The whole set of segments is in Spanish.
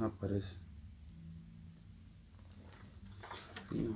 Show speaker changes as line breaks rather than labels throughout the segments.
aparece. Sí.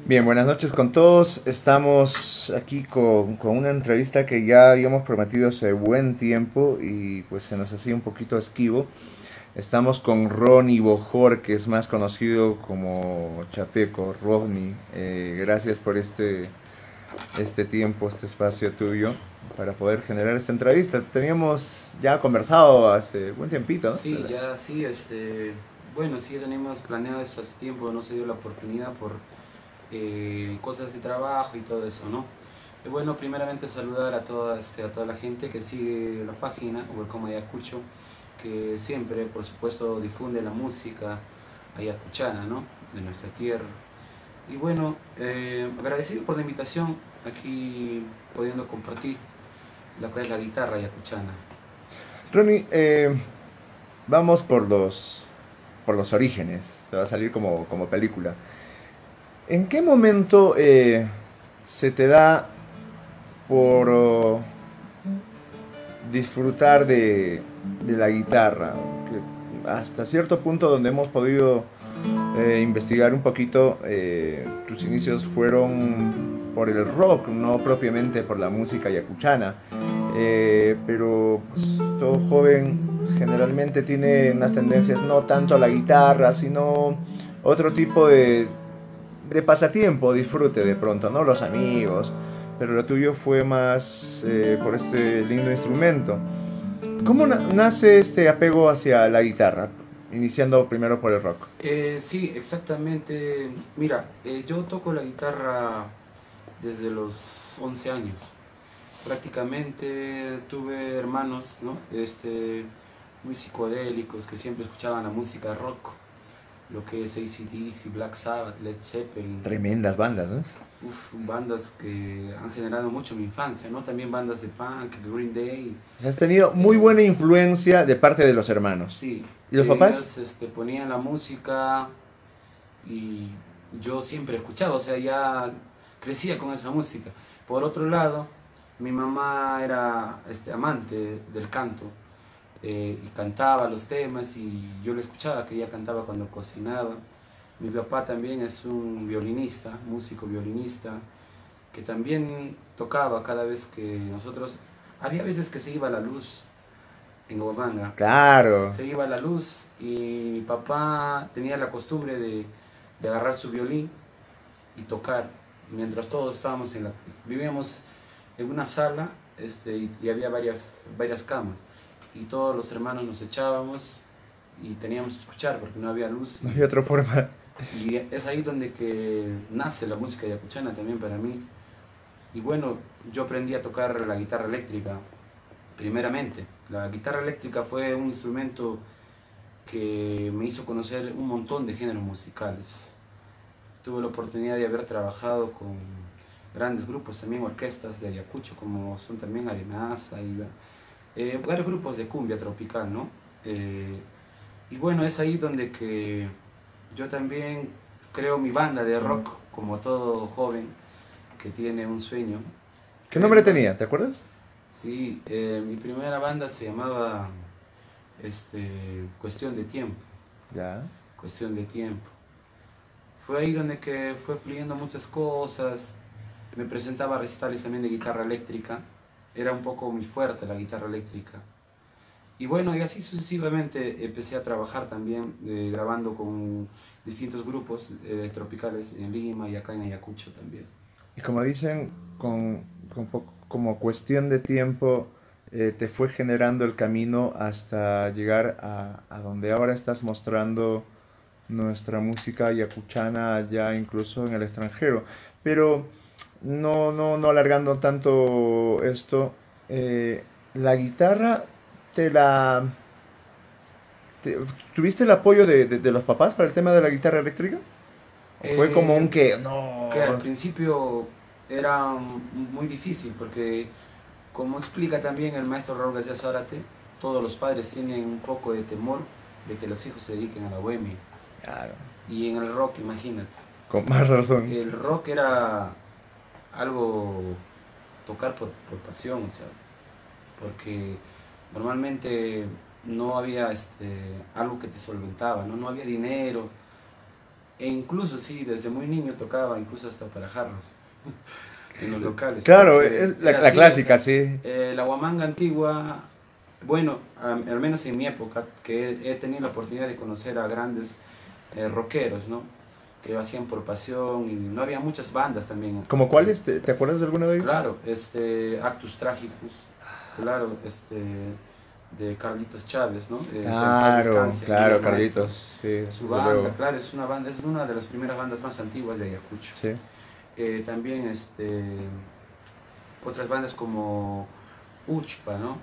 Bien, buenas noches con todos. Estamos aquí con una entrevista que ya habíamos prometido hace buen tiempo y pues se nos hacía un poquito esquivo. Estamos con Ronnie Bojor, que es más conocido como Chapeco. Ronnie, gracias por este tiempo, este espacio tuyo para poder generar esta entrevista. Teníamos ya conversado hace buen tiempito, ¿no?
Sí, ya sí, bueno, sí tenemos planeado eso hace tiempo, no se dio la oportunidad por cosas de trabajo y todo eso, ¿no? Y bueno, primeramente saludar a toda la gente que sigue la página, Welcome Ayacucho, que siempre, por supuesto, difunde la música ayacuchana, ¿no? De nuestra tierra. Y bueno, agradecido por la invitación, aquí pudiendo compartir lo que es la guitarra ayacuchana.
Ronnie, vamos por los orígenes. Te va a salir como película. ¿En qué momento se te da por disfrutar de la guitarra? Que hasta cierto punto donde hemos podido investigar un poquito, tus inicios fueron por el rock, no propiamente por la música yacuchana. Pero pues, todo joven generalmente tiene unas tendencias no tanto a la guitarra, sino otro tipo de pasatiempo, disfrute de pronto, ¿no? Los amigos, pero lo tuyo fue más por este lindo instrumento. ¿Cómo nace este apego hacia la guitarra? Iniciando primero por el rock.
Sí, exactamente. Mira, yo toco la guitarra desde los 11 años. Prácticamente tuve hermanos, ¿no? Muy psicodélicos que siempre escuchaban la música rock. lo que es AC/DC, Black Sabbath, Led Zeppelin.
Tremendas bandas, ¿no?
Bandas que han generado mucho mi infancia, ¿no? También bandas de punk, Green Day.
O sea, has tenido muy buena influencia de parte de los hermanos.
Sí.
¿Y los papás?
Ellos ponían la música y yo siempre escuchaba, o sea, ya crecía con esa música. Por otro lado, mi mamá era amante del canto y cantaba los temas y yo le escuchaba que ella cantaba cuando cocinaba. Mi papá también es un violinista, músico violinista, que también tocaba cada vez que nosotros... Había veces que se iba la luz en Huamanga.
Claro.
Se iba la luz y mi papá tenía la costumbre de agarrar su violín y tocar. Mientras todos estábamos vivíamos en una sala y había varias camas. Y todos los hermanos nos echábamos y teníamos que escuchar porque no había luz.
No había otra forma.
Y es ahí donde que nace la música yacuchana también para mí. Y bueno, yo aprendí a tocar la guitarra eléctrica, primeramente. La guitarra eléctrica fue un instrumento que me hizo conocer un montón de géneros musicales. Tuve la oportunidad de haber trabajado con grandes grupos, también orquestas de Ayacucho, como son también Arenaza y varios grupos de cumbia tropical, ¿no? Y bueno, es ahí donde que yo también creo mi banda de rock, como todo joven que tiene un sueño.
¿Qué nombre tenía? ¿Te acuerdas?
Sí, mi primera banda se llamaba Cuestión de Tiempo.
Ya.
Cuestión de Tiempo. Fue ahí donde que fue fluyendo muchas cosas. Me presentaba a recitales también de guitarra eléctrica. Era un poco muy fuerte la guitarra eléctrica. Y bueno, y así sucesivamente empecé a trabajar también, grabando con distintos grupos tropicales en Lima y acá en Ayacucho también.
Y como dicen, como cuestión de tiempo, te fue generando el camino hasta llegar a donde ahora estás mostrando nuestra música ayacuchana ya incluso en el extranjero. Pero no alargando tanto esto, la guitarra te la... ¿Tuviste el apoyo de los papás para el tema de la guitarra eléctrica? ¿O fue como un que no?
Que al principio era muy difícil porque, como explica también el maestro Raúl García Zárate, todos los padres tienen un poco de temor de que los hijos se dediquen a la bohemia.
Claro.
Y en el rock, imagínate.
Con más razón.
El rock era algo tocar por pasión, o sea, porque normalmente no había algo que te solventaba, ¿no? No había dinero. E incluso sí, desde muy niño tocaba, incluso hasta para jarras en los locales.
Claro, es la
así,
clásica,
o sea,
sí.
La huamanga antigua, bueno, al menos en mi época, que he tenido la oportunidad de conocer a grandes rockeros, ¿no? Que lo hacían por pasión y no había muchas bandas también.
¿Como cuáles? ¿Te acuerdas de alguna de ellos?
Claro, Actus Trágicos, claro, de Carlitos Chávez, ¿no?
Claro, Carlitos. Sí,
su banda, luego. Claro, es una de las primeras bandas más antiguas de Ayacucho.
Sí.
También otras bandas como Uchpa, ¿no?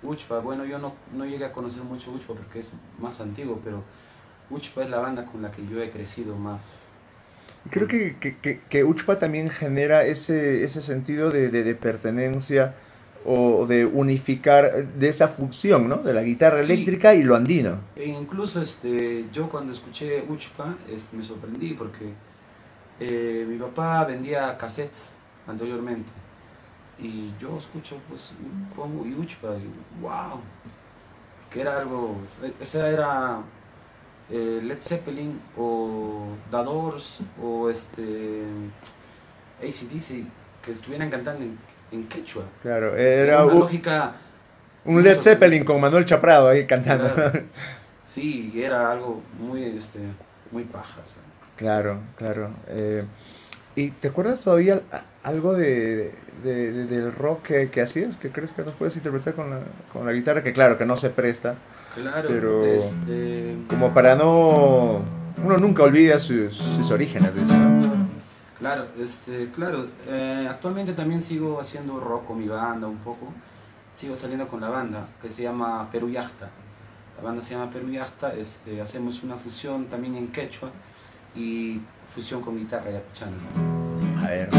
Uchpa, bueno, yo no llegué a conocer mucho Uchpa porque es más antiguo, pero Uchpa es la banda con la que yo he crecido más.
Creo que Uchpa también genera ese sentido de pertenencia o de unificar, de esa fusión, ¿no? De la guitarra eléctrica y lo andino.
E incluso yo cuando escuché Uchpa me sorprendí porque mi papá vendía cassettes anteriormente y yo escucho, pues pongo Uchpa y wow, que era algo, esa era Led Zeppelin o The Doors o AC/DC que estuvieran cantando en quechua.
Claro, era
una lógica.
Un Led Zeppelin con Manuel Chaprado ahí cantando.
Claro. Sí, era algo muy paja. O sea.
Claro, claro. ¿Y te acuerdas todavía algo del rock que hacías? ¿Que crees que nos puedes interpretar con la guitarra? Que claro, que no se presta.
Claro,
pero como para no... Uno nunca olvida sus orígenes, dice, ¿no?
Claro, claro. Actualmente también sigo haciendo rock con mi banda un poco. Sigo saliendo con la banda que se llama Perú Yachta. la banda se llama Perú Yachta, hacemos una fusión también en quechua y fusión con guitarra yacuchana.
A ver.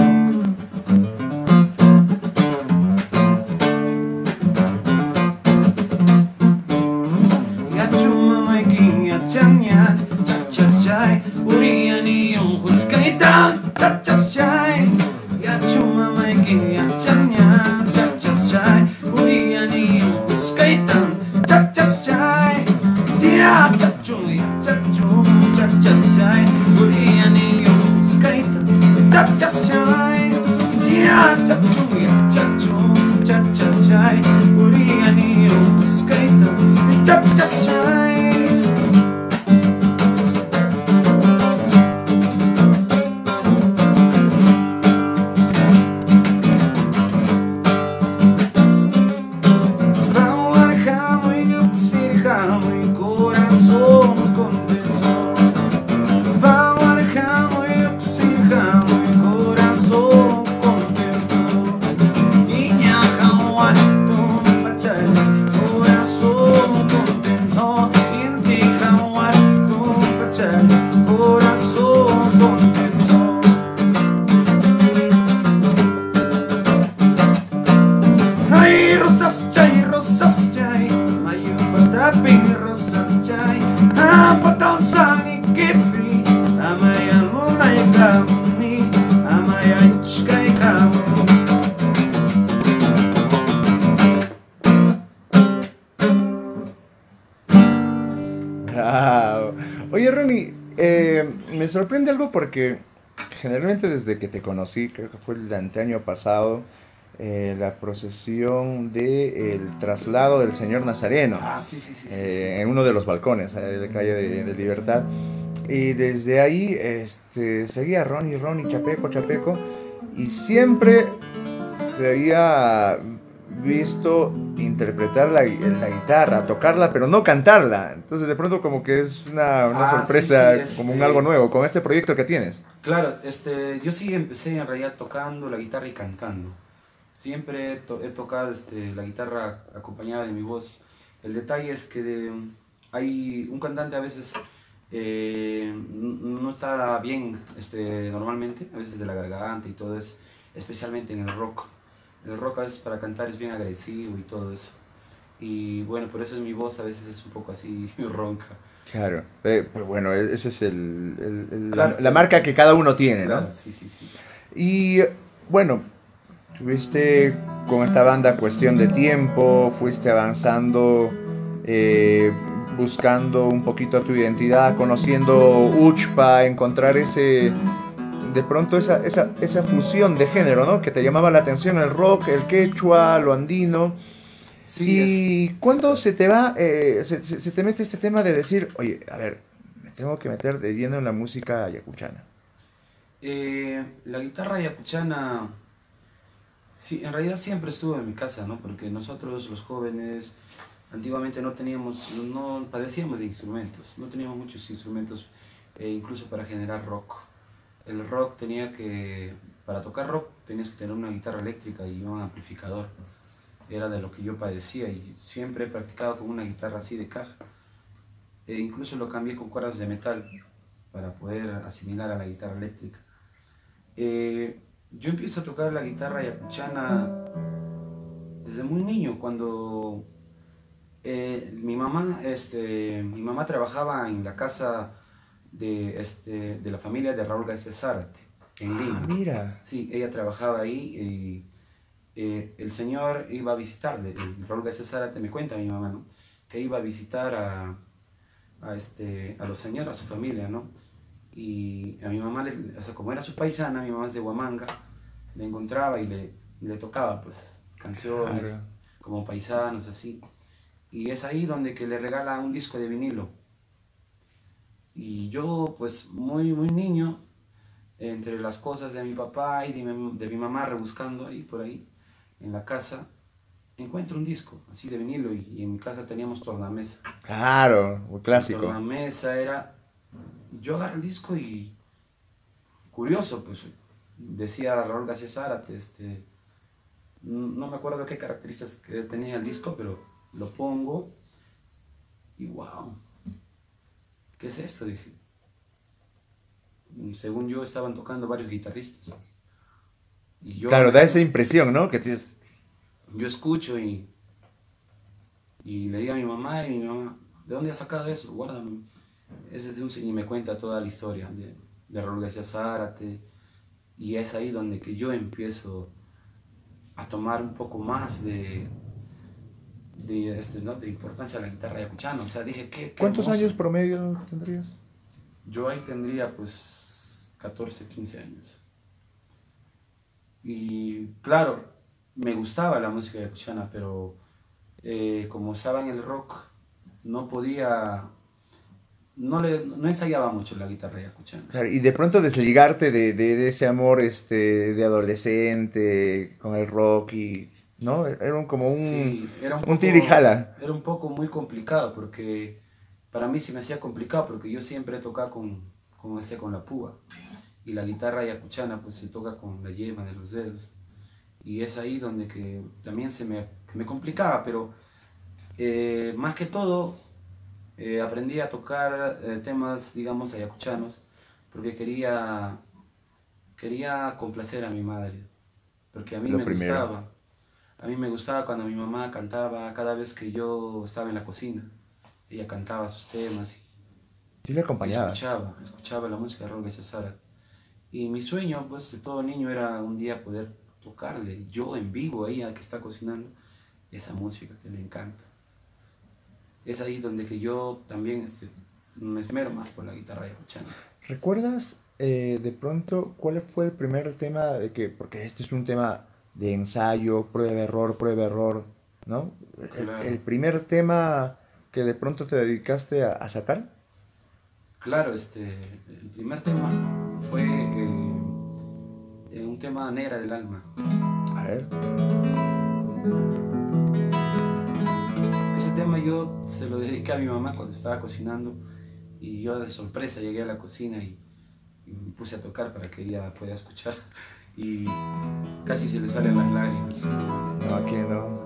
Wow. Oye, Ronnie, me sorprende algo porque generalmente desde que te conocí, creo que fue el anteaño pasado, la procesión del traslado del Señor Nazareno,
Ah, sí, sí, sí, sí, sí.
en uno de los balcones de la calle de Libertad. Y desde ahí seguía Ronnie, Ronnie, Chapeco, Chapeco, y siempre se había visto interpretar la guitarra, tocarla, pero no cantarla. Entonces de pronto como que es una
Ah, sí,
sorpresa,
sí,
como un algo nuevo, con este proyecto que tienes.
claro, yo sí empecé en realidad tocando la guitarra y cantando. Siempre he tocado la guitarra acompañada de mi voz. El detalle es que hay un cantante a veces no está bien normalmente, a veces de la garganta y todo eso, especialmente en el rock. El rock a veces para cantar es bien agresivo y todo eso. Y bueno, por eso mi voz a veces es un poco así ronca.
Claro, pues bueno, esa es
Claro,
la marca que cada uno tiene, ¿no?
claro, sí, sí, sí.
Y bueno, tuviste con esta banda cuestión de tiempo, fuiste avanzando, eh, buscando un poquito tu identidad, conociendo Uchpa, encontrar de pronto esa fusión de género, ¿no? Que te llamaba la atención el rock, el quechua, lo andino.
Sí,
¿Y
sí,
cuándo
claro.
se te va, se te mete este tema de decir, oye, a ver, me tengo que meter de lleno en la música ayacuchana?
La guitarra yacuchana, sí, en realidad siempre estuvo en mi casa, ¿no? Porque nosotros los jóvenes antiguamente no teníamos, no padecíamos de instrumentos, no teníamos muchos instrumentos, incluso para generar rock. El rock para tocar rock tenías que tener una guitarra eléctrica y un amplificador. Era de lo que yo padecía y siempre he practicado con una guitarra así de caja. Incluso lo cambié con cuerdas de metal para poder asimilar a la guitarra eléctrica. Yo empiezo a tocar la guitarra yacuchana desde muy niño, cuando mi mamá trabajaba en la casa de la familia de Raúl García Zárate, en
Ah,
Lima.
mira.
Sí, ella trabajaba ahí y el señor iba a visitarle, el Raúl García Zárate me cuenta mi mamá, ¿no? Que iba a visitar a los señores, a su familia, ¿no? Y a mi mamá, o sea, como era su paisana, mi mamá es de Huamanga, le encontraba y le tocaba, pues, canciones,
Claro.
como paisanos, así. Y es ahí donde que le regala un disco de vinilo. Y yo, pues, muy, muy niño, entre las cosas de mi papá y de mi mamá, rebuscando ahí, por ahí, en la casa, encuentro un disco, así de vinilo, y en mi casa teníamos tornamesa.
Claro, un
El
clásico.
tornamesa era, yo agarro el disco y, curioso, pues, decía Raúl García Zárate, no me acuerdo qué características que tenía el disco, pero lo pongo Y wow, ¿qué es esto? Dije. Según yo estaban tocando varios guitarristas. Y
Claro, da esa impresión, ¿no? Que tienes...
yo escucho y le digo a mi mamá, y mi mamá, ¿de dónde has sacado eso? Guárdame. Ese es de un y me cuenta toda la historia de Raúl García Zárate. Y es ahí donde que yo empiezo a tomar un poco más ¿no? de importancia a la guitarra ayacuchana. O sea, dije, qué
¿Cuántos
hermoso.
años promedio tendrías?
Yo ahí tendría pues 14, 15 años. Y claro, me gustaba la música ayacuchana, pero como estaba en el rock, no podía, no ensayaba mucho la guitarra ayacuchana.
Claro, y de pronto desligarte de ese amor de adolescente con el rock y... ¿No? Era como
Sí,
un tira y jala.
era un poco muy complicado porque para mí se me hacía complicado porque yo siempre tocaba con la púa y la guitarra ayacuchana pues se toca con la yema de los dedos y es ahí donde que también me complicaba, pero más que todo aprendí a tocar temas, digamos, ayacuchanos porque quería complacer a mi madre, porque a mí
Lo
me
primero.
gustaba. A mí me gustaba cuando mi mamá cantaba cada vez que yo estaba en la cocina. Ella cantaba sus temas
Sí le
y
acompañabas.
escuchaba la música de Raúl García Zárate. Y mi sueño, pues, de todo niño era un día poder tocarle, yo en vivo, a ella que está cocinando, esa música que le encanta. Es ahí donde que yo también me esmero más por la guitarra escuchando.
¿Recuerdas de pronto cuál fue el primer tema de que, porque este es un tema de ensayo, prueba, error, ¿no? El
Claro,
primer tema que de pronto te dedicaste a sacar?
claro, el primer tema fue un tema Negra del Alma.
A ver.
Ese tema yo se lo dediqué a mi mamá cuando estaba cocinando y yo de sorpresa llegué a la cocina y me puse a tocar para que ella pueda escuchar y casi se le salen las lágrimas.
No, aquí no.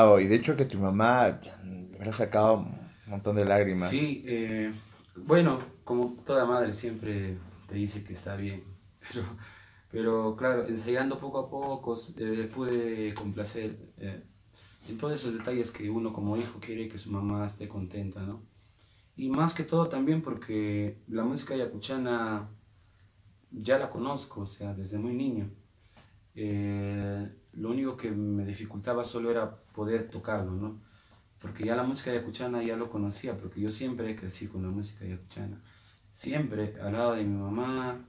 marcado y de hecho que tu mamá le habrá sacado un montón de lágrimas.
Sí, bueno, como toda madre siempre te dice que está bien, pero, pero claro, ensayando poco a poco pude complacer en todos esos detalles que uno como hijo quiere que su mamá esté contenta, ¿no? Y más que todo también porque la música yacuchana ya la conozco, o sea, desde muy niño. Lo único que me dificultaba solo era poder tocarlo, ¿no? Porque ya la música yacuchana ya lo conocía, porque yo siempre crecí con la música yacuchana. Siempre, al lado de mi mamá,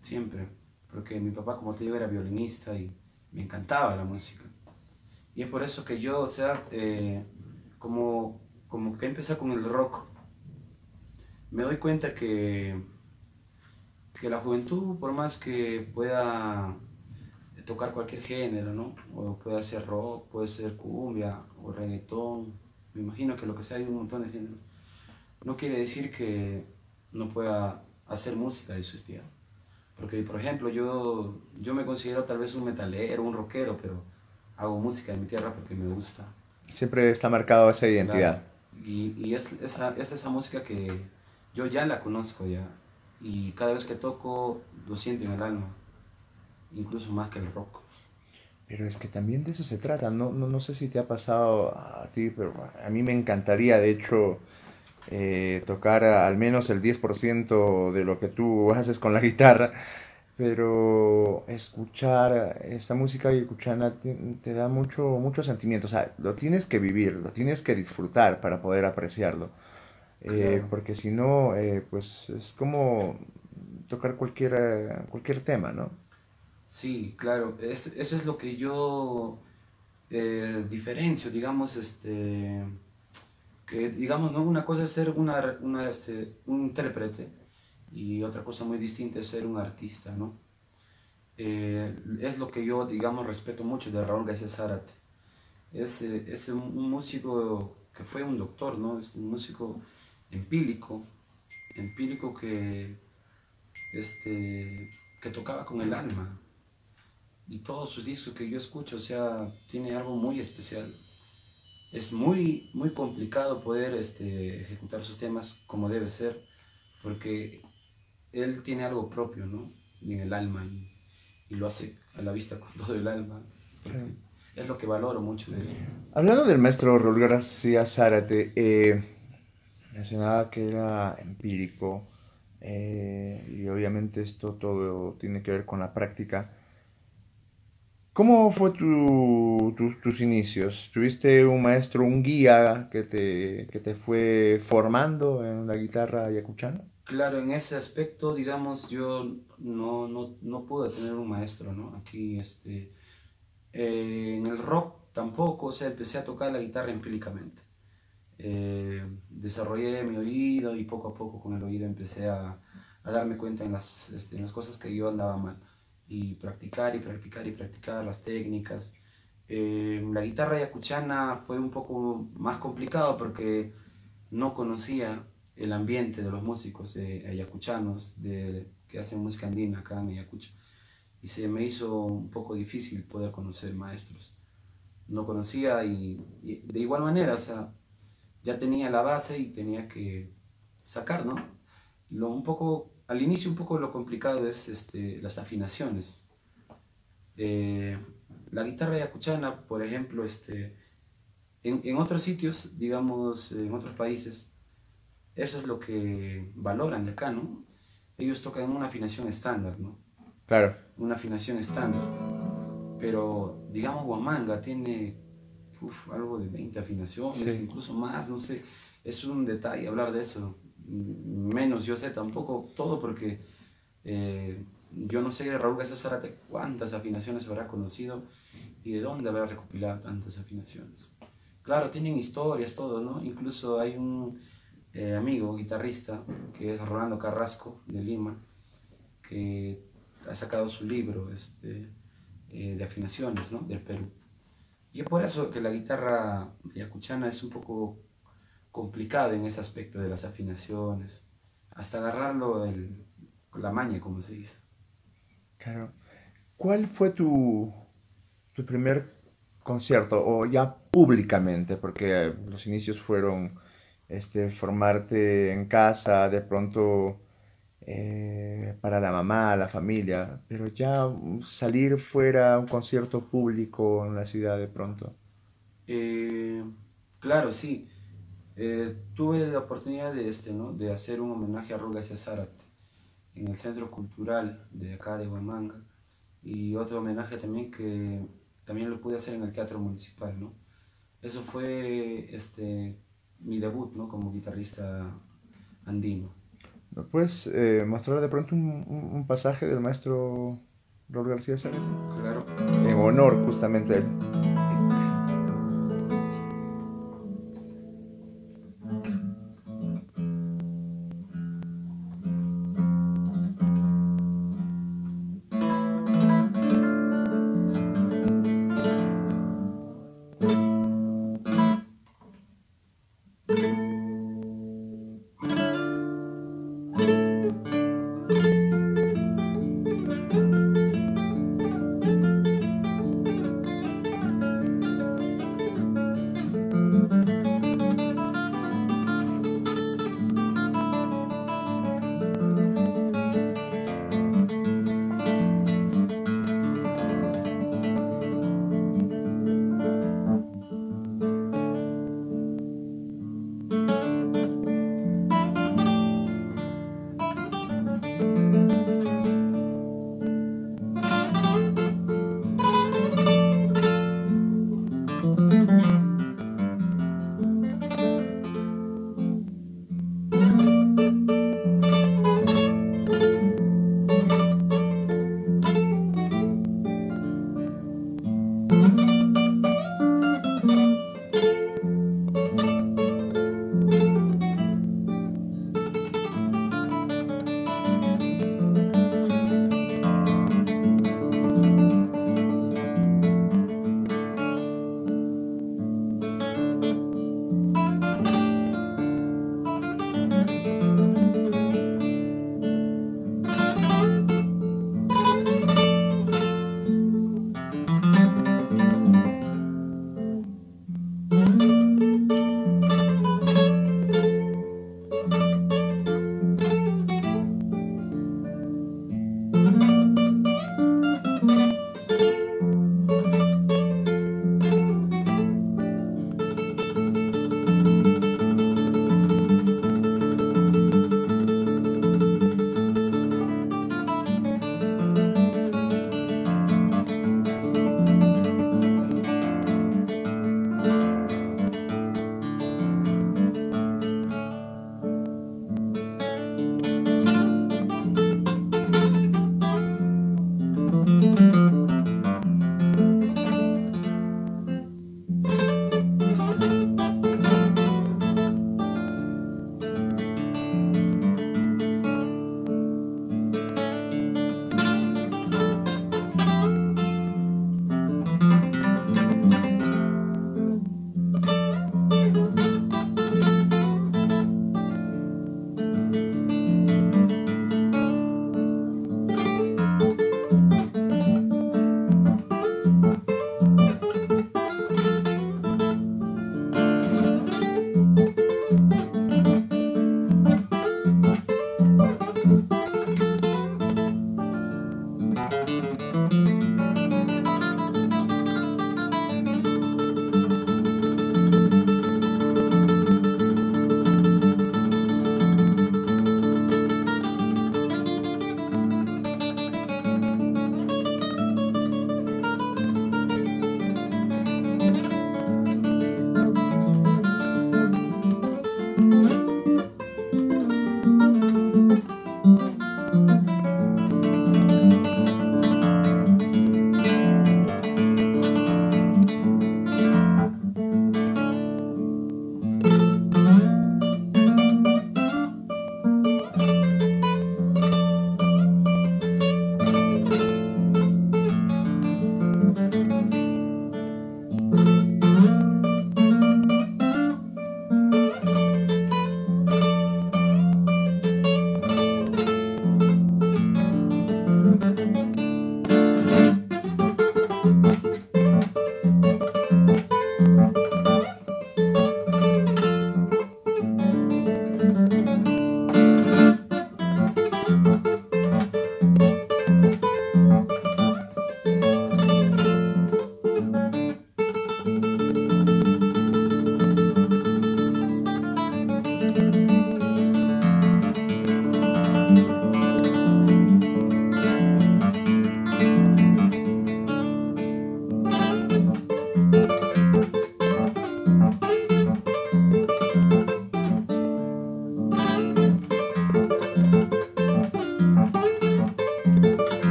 siempre. Porque mi papá, como te digo, era violinista y me encantaba la música. Y es por eso que yo, o sea, como que empecé con el rock, me doy cuenta que la juventud, por más que pueda tocar cualquier género, ¿no? O puede ser rock, puede ser cumbia o reggaetón, me imagino que lo que sea hay un montón de géneros. No quiere decir que no pueda hacer música de su estilo. Porque, por ejemplo, yo me considero tal vez un metalero, un rockero, pero hago música de mi tierra porque me gusta,
Siempre está marcado esa
claro.
identidad.
Y es esa música que yo ya la conozco ya. Y cada vez que toco lo siento en el alma, incluso más que el rock.
Pero es que también de eso se trata. No sé si te ha pasado a ti, pero a mí me encantaría, de hecho, tocar al menos el 10% de lo que tú haces con la guitarra. Pero escuchar esta música yacuchana te da mucho sentimiento. O sea, lo tienes que vivir, lo tienes que disfrutar para poder apreciarlo.
Claro.
Porque si no, pues es como tocar cualquier tema, ¿no?
Sí, claro, eso es lo que yo diferencio, digamos, que digamos, ¿no? Una cosa es ser un intérprete y otra cosa muy distinta es ser un artista, ¿no? Es lo que yo, digamos, respeto mucho de Raúl García Zárate. Es un músico que fue un doctor, ¿no? Es un músico empírico, empírico que tocaba con el alma, y todos sus discos que yo escucho, o sea, tiene algo muy especial. Es muy complicado poder ejecutar sus temas como debe ser, porque él tiene algo propio, ¿no? Y en el alma, y lo hace a la vista con todo el alma, porque
Claro.
es lo que valoro mucho de él.
Hablando del maestro Raúl García Zárate, mencionaba que era empírico y obviamente esto todo tiene que ver con la práctica. ¿Cómo fue tus inicios? ¿Tuviste un maestro, un guía que te fue formando en la guitarra yacuchana?
Claro, en ese aspecto, digamos, yo no pude tener un maestro, ¿no? Aquí, en el rock tampoco, o sea, empecé a tocar la guitarra empíricamente. Desarrollé mi oído y poco a poco con el oído empecé a darme cuenta en las cosas que yo andaba mal. Y practicar y practicar y practicar las técnicas. La guitarra yacuchana fue un poco más complicado porque no conocía el ambiente de los músicos ayacuchanos que hacen música andina acá en Ayacucho. Y se me hizo un poco difícil poder conocer maestros. No conocía y de igual manera, o sea, ya tenía la base y tenía que sacar, ¿no? Al inicio un poco lo complicado es las afinaciones. Eh, la guitarra yacuchana, por ejemplo, en otros sitios, digamos, en otros países, eso es lo que valoran de acá, ¿no? Ellos tocan una afinación estándar, ¿no?
Claro.
Una afinación estándar. Pero, digamos, Huamanga tiene algo de 20 afinaciones,
Sí.
incluso más, no sé. Es un detalle hablar de eso. Menos yo sé tampoco todo porque yo no sé de Raúl García Zárate cuántas afinaciones habrá conocido y de dónde habrá recopilado tantas afinaciones. Claro, tienen historias, todo, ¿no? Incluso hay un amigo guitarrista que es Rolando Carrasco de Lima, que ha sacado su libro de afinaciones, ¿no? Del Perú. Y es por eso que la guitarra yacuchana es un poco complicada en ese aspecto de las afinaciones, hasta agarrarlo la maña, como se dice.
Claro. ¿Cuál fue tu primer concierto? O ya públicamente, porque los inicios fueron formarte en casa, de pronto para la mamá, la familia, pero ya salir fuera a un concierto público en la ciudad de pronto.
Eh, claro, sí. Tuve la oportunidad de, ¿no? de hacer un homenaje a Rugas y Zárate en el Centro Cultural de acá de Huamanga y otro homenaje también que también lo pude hacer en el Teatro Municipal, ¿no? Eso fue mi debut, ¿no? Como guitarrista andino.
¿Me puedes mostrar de pronto un pasaje del maestro Raúl García Zárate?
Claro.
En honor justamente a él.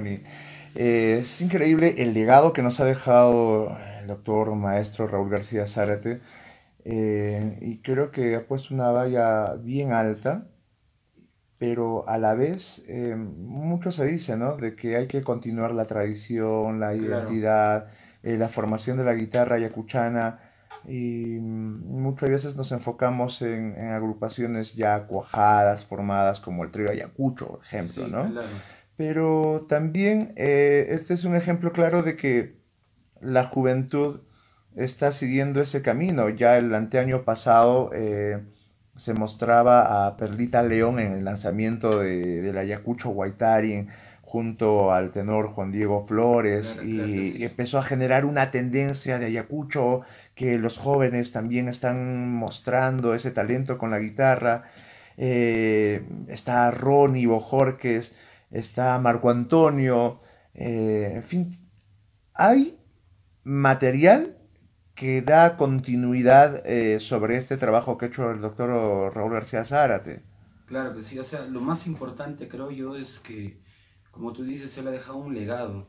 Ronnie. Es increíble el legado que nos ha dejado el doctor maestro Raúl García Zárate, y creo que ha puesto una valla bien alta, pero a la vez mucho se dice, ¿no? De que hay que continuar la tradición, la
Claro,
identidad, la formación de la guitarra ayacuchana, y muchas veces nos enfocamos en agrupaciones ya cuajadas, formadas como el trío Ayacucho, por ejemplo,
sí,
¿no?
claro,
Pero también este es un ejemplo claro de que la juventud está siguiendo ese camino. Ya el anteaño pasado se mostraba a Perlita León en el lanzamiento del Ayacucho Guaitari junto al tenor Juan Diego Flores,
claro, claro que
y
sí.
empezó a generar una tendencia de Ayacucho que los jóvenes también están mostrando ese talento con la guitarra. Está Ronnie Bojorques, está Marco Antonio, en fin, hay material que da continuidad sobre este trabajo que ha hecho el doctor Raúl García Zárate.
Claro que sí, o sea, lo más importante creo yo es que, como tú dices, él ha dejado un legado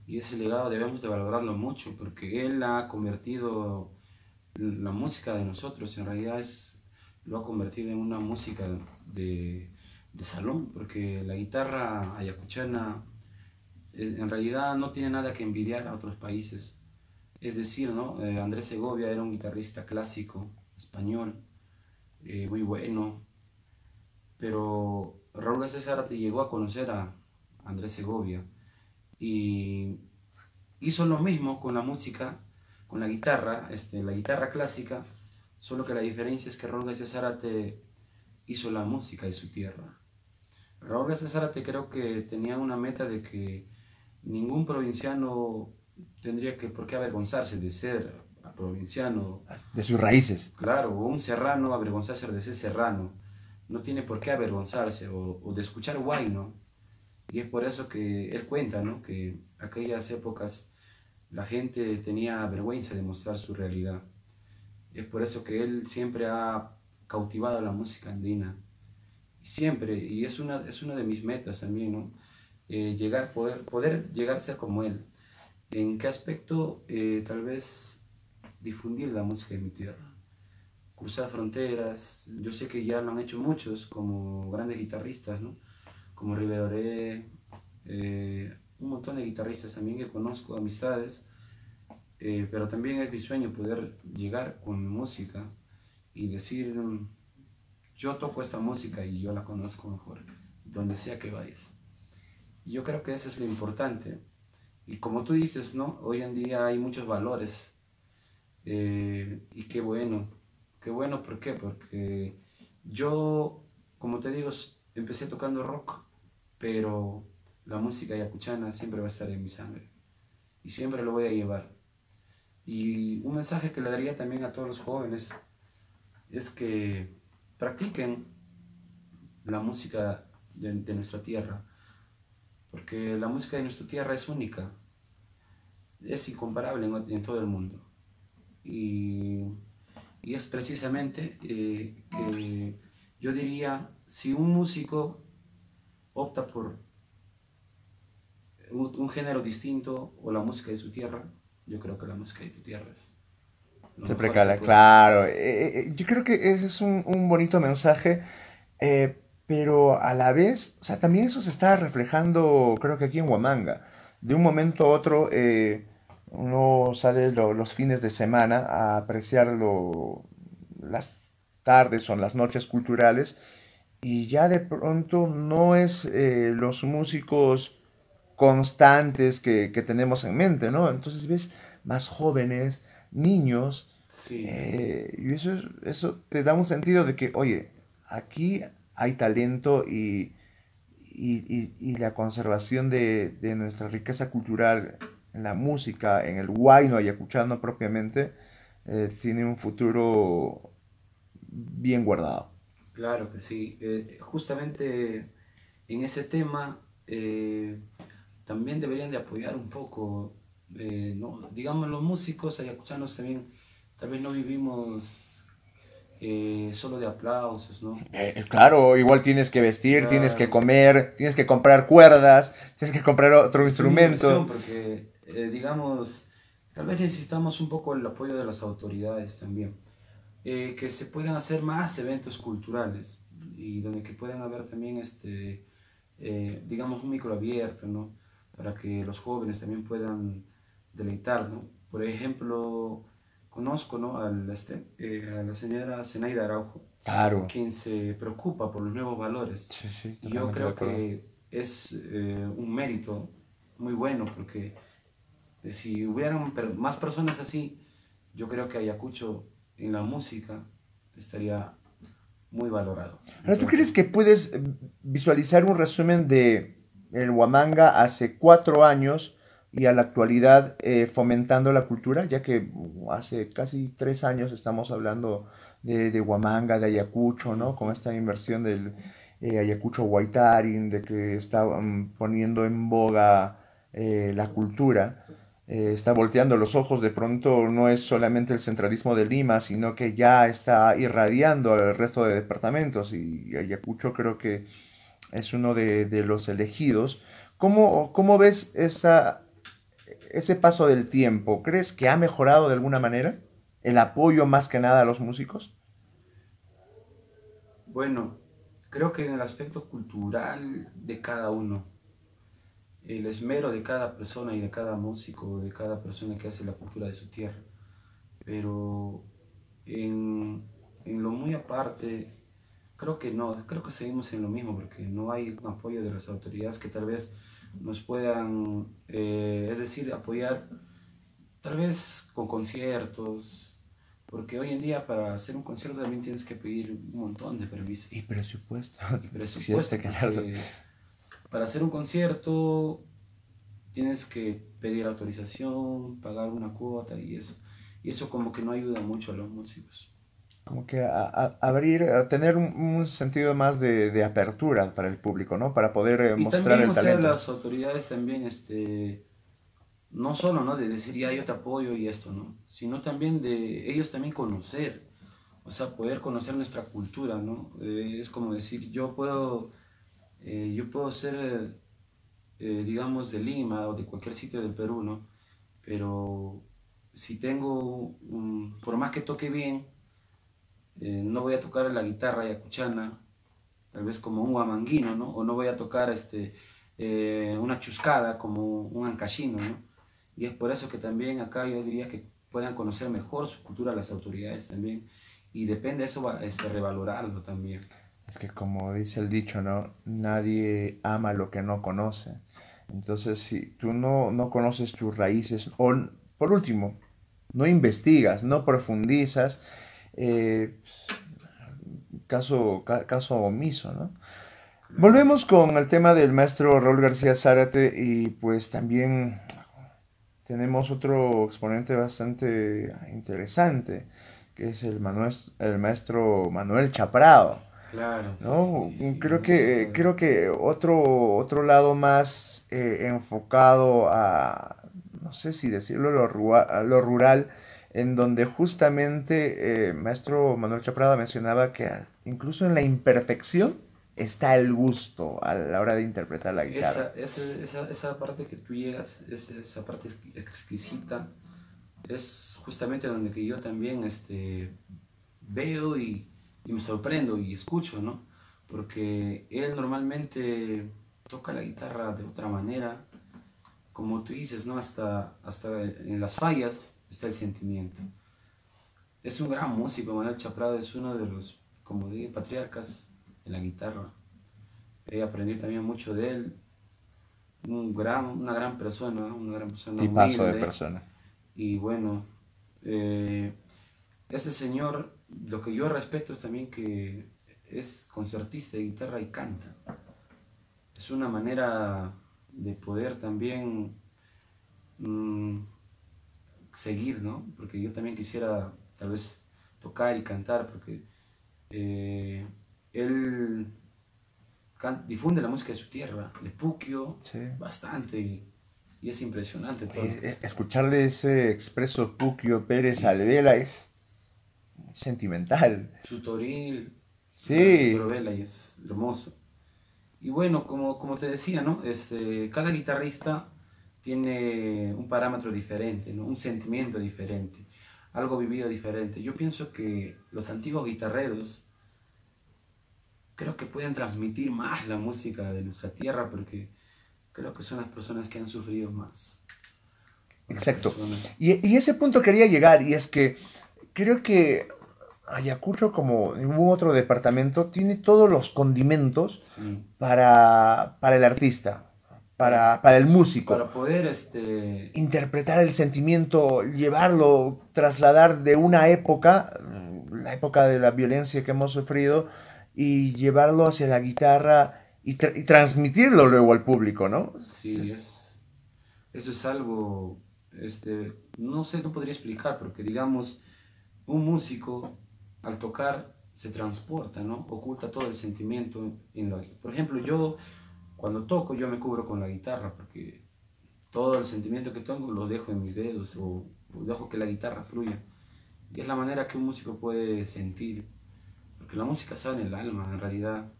y ese legado debemos de valorarlo mucho porque él ha convertido la música de nosotros, en realidad lo ha convertido en una música de salón, porque la guitarra ayacuchana en realidad no tiene nada que envidiar a otros países. Es decir, ¿no? Andrés Segovia era un guitarrista clásico español, muy bueno, pero Raúl García Zárate llegó a conocer a Andrés Segovia y hizo lo mismo con la música, con la guitarra clásica, solo que la diferencia es que Raúl García Zárate hizo la música de su tierra. Raúl García Zárate creo que tenía una meta de que ningún provinciano tendría que por qué avergonzarse de ser provinciano,
De sus raíces.
claro, o un serrano avergonzarse de ser serrano. No tiene por qué avergonzarse o de escuchar huayno. Y es por eso que él cuenta, ¿no? Que aquellas épocas la gente tenía vergüenza de mostrar su realidad. Es por eso que él siempre ha cautivado la música andina. Siempre, y es una de mis metas también, ¿no? Poder llegar a ser como él. ¿En qué aspecto? Tal vez difundir la música de mi tierra, cruzar fronteras. Yo sé que ya lo han hecho muchos, como grandes guitarristas, ¿no? Como Riveroré, un montón de guitarristas también que conozco, amistades, pero también es mi sueño poder llegar con música y decir, yo toco esta música y yo la conozco mejor, donde sea que vayas. Y yo creo que eso es lo importante. Y como tú dices, ¿no? Hoy en día hay muchos valores, y qué bueno, ¿por qué? Porque yo, como te digo, empecé tocando rock, pero la música yacuchana siempre va a estar en mi sangre y siempre lo voy a llevar. Y un mensaje que le daría también a todos los jóvenes es que practiquen la música de nuestra tierra, porque la música de nuestra tierra es única, es incomparable en todo el mundo. Y, y es precisamente que yo diría, si un músico opta por un género distinto o la música de su tierra, yo creo que la música de tu tierra es lo
Se
mejor que
precala,
puede.
claro. Yo creo que ese es un bonito mensaje, pero a la vez, o sea, también eso se está reflejando, creo que aquí en Huamanga. De un momento a otro, uno sale los fines de semana a apreciar las tardes o las noches culturales, y ya de pronto no es los músicos constantes que tenemos en mente, ¿no? Entonces ves más jóvenes, niños,
Sí,
y eso te da un sentido de que, oye, aquí hay talento, y la conservación de nuestra riqueza cultural en la música, en el huayno ayacuchano propiamente, tiene un futuro bien guardado.
claro que sí. Justamente en ese tema también deberían de apoyar un poco, ¿no? Digamos, los músicos ayacuchanos también, tal vez no vivimos solo de aplausos, ¿no?
Claro, igual tienes que vestir, tienes que
Claro,
comer, tienes que comprar cuerdas, tienes que comprar otro
es una inversión
instrumento.
porque, digamos, tal vez necesitamos un poco el apoyo de las autoridades también. Que se puedan hacer más eventos culturales y donde que puedan haber también, digamos, un micro abierto, ¿no? Para que los jóvenes también puedan deleitar, ¿no? Por ejemplo, conozco, ¿no? A la señora Zenaida Araujo,
Claro,
quien se preocupa por los nuevos valores.
sí, sí,
Y yo
totalmente de
creo
acuerdo.
que es un mérito muy bueno porque si hubieran más personas así, yo creo que Ayacucho en la música estaría muy valorado.
Ahora, ¿tú crees
Entonces,
que puedes visualizar un resumen de el Huamanga hace 4 años y a la actualidad fomentando la cultura? Ya que hace casi 3 años estamos hablando de Huamanga, de Ayacucho, ¿no? Con esta inversión del Ayacucho Huaytarin, de que está poniendo en boga la cultura, está volteando los ojos, de pronto no es solamente el centralismo de Lima, sino que ya está irradiando al resto de departamentos y Ayacucho creo que es uno de los elegidos. ¿Cómo ves ese paso del tiempo? ¿Crees que ha mejorado de alguna manera el apoyo más que nada a los músicos?
bueno, creo que en el aspecto cultural de cada uno, el esmero de cada persona y de cada músico, de cada persona que hace la cultura de su tierra, pero en, en lo muy aparte, creo que no, creo que seguimos en lo mismo porque no hay un apoyo de las autoridades que tal vez nos puedan, es decir, apoyar tal vez con conciertos, porque hoy en día para hacer un concierto también tienes que pedir un montón de
Y
permisos
presupuesto,
y
quisiste
presupuesto,
quedarlo.
porque para hacer un concierto tienes que pedir autorización, pagar una cuota y eso como que no ayuda mucho a los músicos.
Como que abrir, a tener un sentido más de apertura para el público, ¿no? Para poder
Y
mostrar
también,
el
o sea,
talento.
las autoridades también, no solo, ¿no? De decir, ya yo te apoyo y esto, ¿no? Sino también de ellos también conocer, o sea, poder conocer nuestra cultura, ¿no? Es como decir, yo puedo ser, digamos, de Lima o de cualquier sitio del Perú, ¿no? Pero si tengo, por más que toque bien, no voy a tocar la guitarra yacuchana, tal vez como un guamanguino, ¿no? O no voy a tocar una chuscada como un ancashino, ¿no? Y es por eso que también acá yo diría que puedan conocer mejor su cultura las autoridades también. Y depende de eso, revalorarlo también.
Es que como dice el dicho, ¿no? Nadie ama lo que no conoce. Entonces, si tú no conoces tus raíces, o por último, no investigas, no profundizas, eh, caso omiso, ¿no?
Claro.
Volvemos con el tema del maestro Raúl García Zárate y pues también tenemos otro exponente bastante interesante, que es el maestro Manuel Chaprado,
Claro, sí, sí,
¿no?
sí, sí,
Creo
Manuel
que,
Chaprado.
creo que otro lado más enfocado a, no sé si decirlo, a lo rural, en donde justamente maestro Manuel Chaprado mencionaba que incluso en la imperfección está el gusto a la hora de interpretar la guitarra.
Esa parte que tú llegas, esa parte exquisita, es justamente donde que yo también veo y me sorprendo y escucho, ¿no? Porque él normalmente toca la guitarra de otra manera, como tú dices, ¿no? Hasta en las fallas está el sentimiento. Es un gran músico, Manuel Chaprado es uno de los, como dije, patriarcas de la guitarra. He aprendido también mucho de él, una gran persona
Tipazo de
humilde.
persona.
Y bueno, eh, este señor, lo que yo respeto es también que es concertista de guitarra y canta. Es una manera de poder también mm, seguir, ¿no? Porque yo también quisiera tal vez tocar y cantar, porque eh, él difunde la música de su tierra, de Puquio,
Sí.
bastante, y es impresionante todo lo que hace.
Escucharle ese expreso Puquio Pérez
Sí, sí, sí.
Alvela es... sentimental.
su toril, su
Sí,
trovela y es hermoso. Y bueno, como te decía, ¿no? Cada guitarrista tiene un parámetro diferente, ¿no? Un sentimiento diferente, algo vivido diferente. Yo pienso que los antiguos guitarreros creo que pueden transmitir más la música de nuestra tierra porque creo que son las personas que han sufrido más. O las
exacto.
personas.
Y ese punto quería llegar, y es que creo que Ayacucho, como ningún otro departamento, tiene todos los condimentos
Sí.
para el artista,
Para,
para el músico.
para poder,
Interpretar el sentimiento, llevarlo, trasladar de una época, la época de la violencia que hemos sufrido, y llevarlo hacia la guitarra y transmitirlo luego al público, ¿no?
sí, eso es algo, no sé, no podría explicar, porque digamos, un músico al tocar se transporta, ¿no? Oculta todo el sentimiento por ejemplo, yo cuando toco yo me cubro con la guitarra porque todo el sentimiento que tengo lo dejo en mis dedos o dejo que la guitarra fluya. Y es la manera que un músico puede sentir, porque la música sale en el alma, en realidad.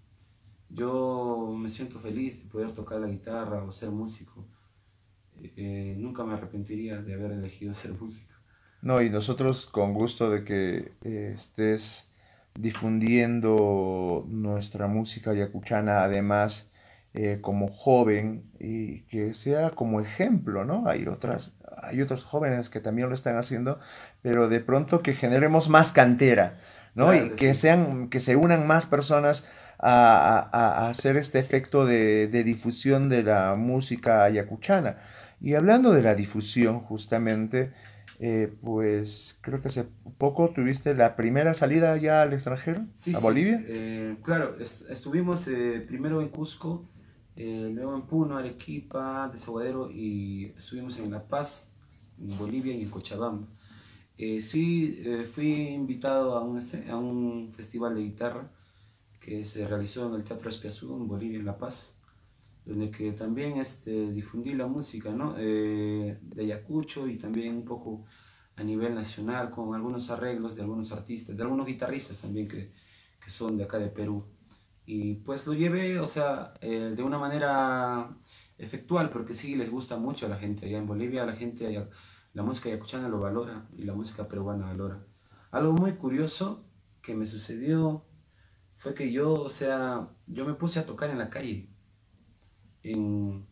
Yo me siento feliz de poder tocar la guitarra o ser músico. Nunca me arrepentiría de haber elegido ser músico.
No, y nosotros con gusto de que estés difundiendo nuestra música yacuchana, además como joven, y que sea como ejemplo, ¿no? Hay otros jóvenes que también lo están haciendo, pero de pronto que generemos más cantera, ¿no?
Claro
Y
que
que
sí.
sean, que se unan más personas a hacer este efecto de difusión de la música yacuchana. Y hablando de la difusión, justamente, pues creo que hace poco tuviste la primera salida ya al extranjero,
Sí,
a
sí,
Bolivia.
claro, estuvimos primero en Cusco, luego en Puno, Arequipa, Desaguadero y estuvimos en La Paz, en Bolivia y en Cochabamba. Sí, fui invitado a un festival de guitarra que se realizó en el Teatro Espiazú en Bolivia, en La Paz, donde que también difundí la música, ¿no? De Ayacucho y también un poco a nivel nacional con algunos arreglos de algunos artistas, de algunos guitarristas también que son de acá de Perú. Y pues lo llevé, o sea, de una manera efectual, porque sí les gusta mucho a la gente allá en Bolivia, la gente allá, la música ayacuchana lo valora y la música peruana valora. Algo muy curioso que me sucedió fue que yo, o sea, yo me puse a tocar en la calle, en,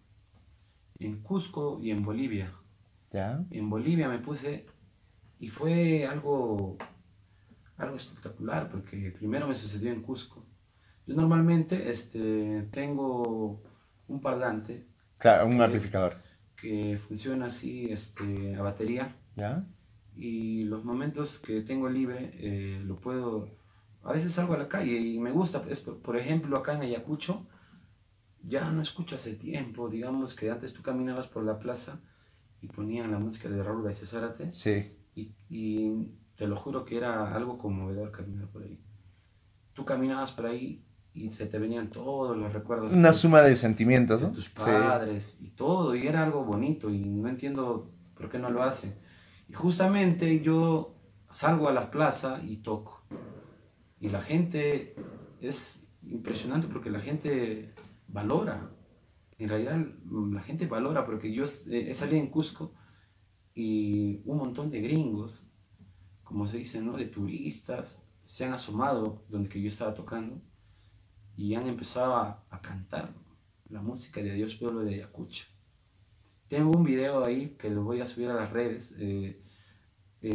en Cusco y en Bolivia.
Ya.
En Bolivia me puse y fue algo espectacular, porque primero me sucedió en Cusco. Yo normalmente tengo un parlante
Claro, un
que es
amplificador.
que funciona así a batería
Ya.
y los momentos que tengo libre lo puedo a veces salgo a la calle y me gusta por ejemplo acá en Ayacucho ya no escucho hace tiempo, digamos que antes tú caminabas por la plaza y ponían la música de Raúl García Zárate
Sí.
y te lo juro que era algo conmovedor caminar por ahí. Tú caminabas por ahí y se te venían todos los recuerdos
Una suma de sentimientos,
de
¿no?
tus
Sí.
padres y todo, y era algo bonito y no entiendo por qué no lo hacen. Y justamente yo salgo a la plaza y toco. Y la gente es impresionante porque la gente valora. En realidad la gente valora porque yo he salido en Cusco y un montón de gringos, como se dice, ¿no? De turistas, se han asomado donde que yo estaba tocando y han empezado a cantar la música de Dios Pueblo de Ayacucho. Tengo un video ahí que lo voy a subir a las redes,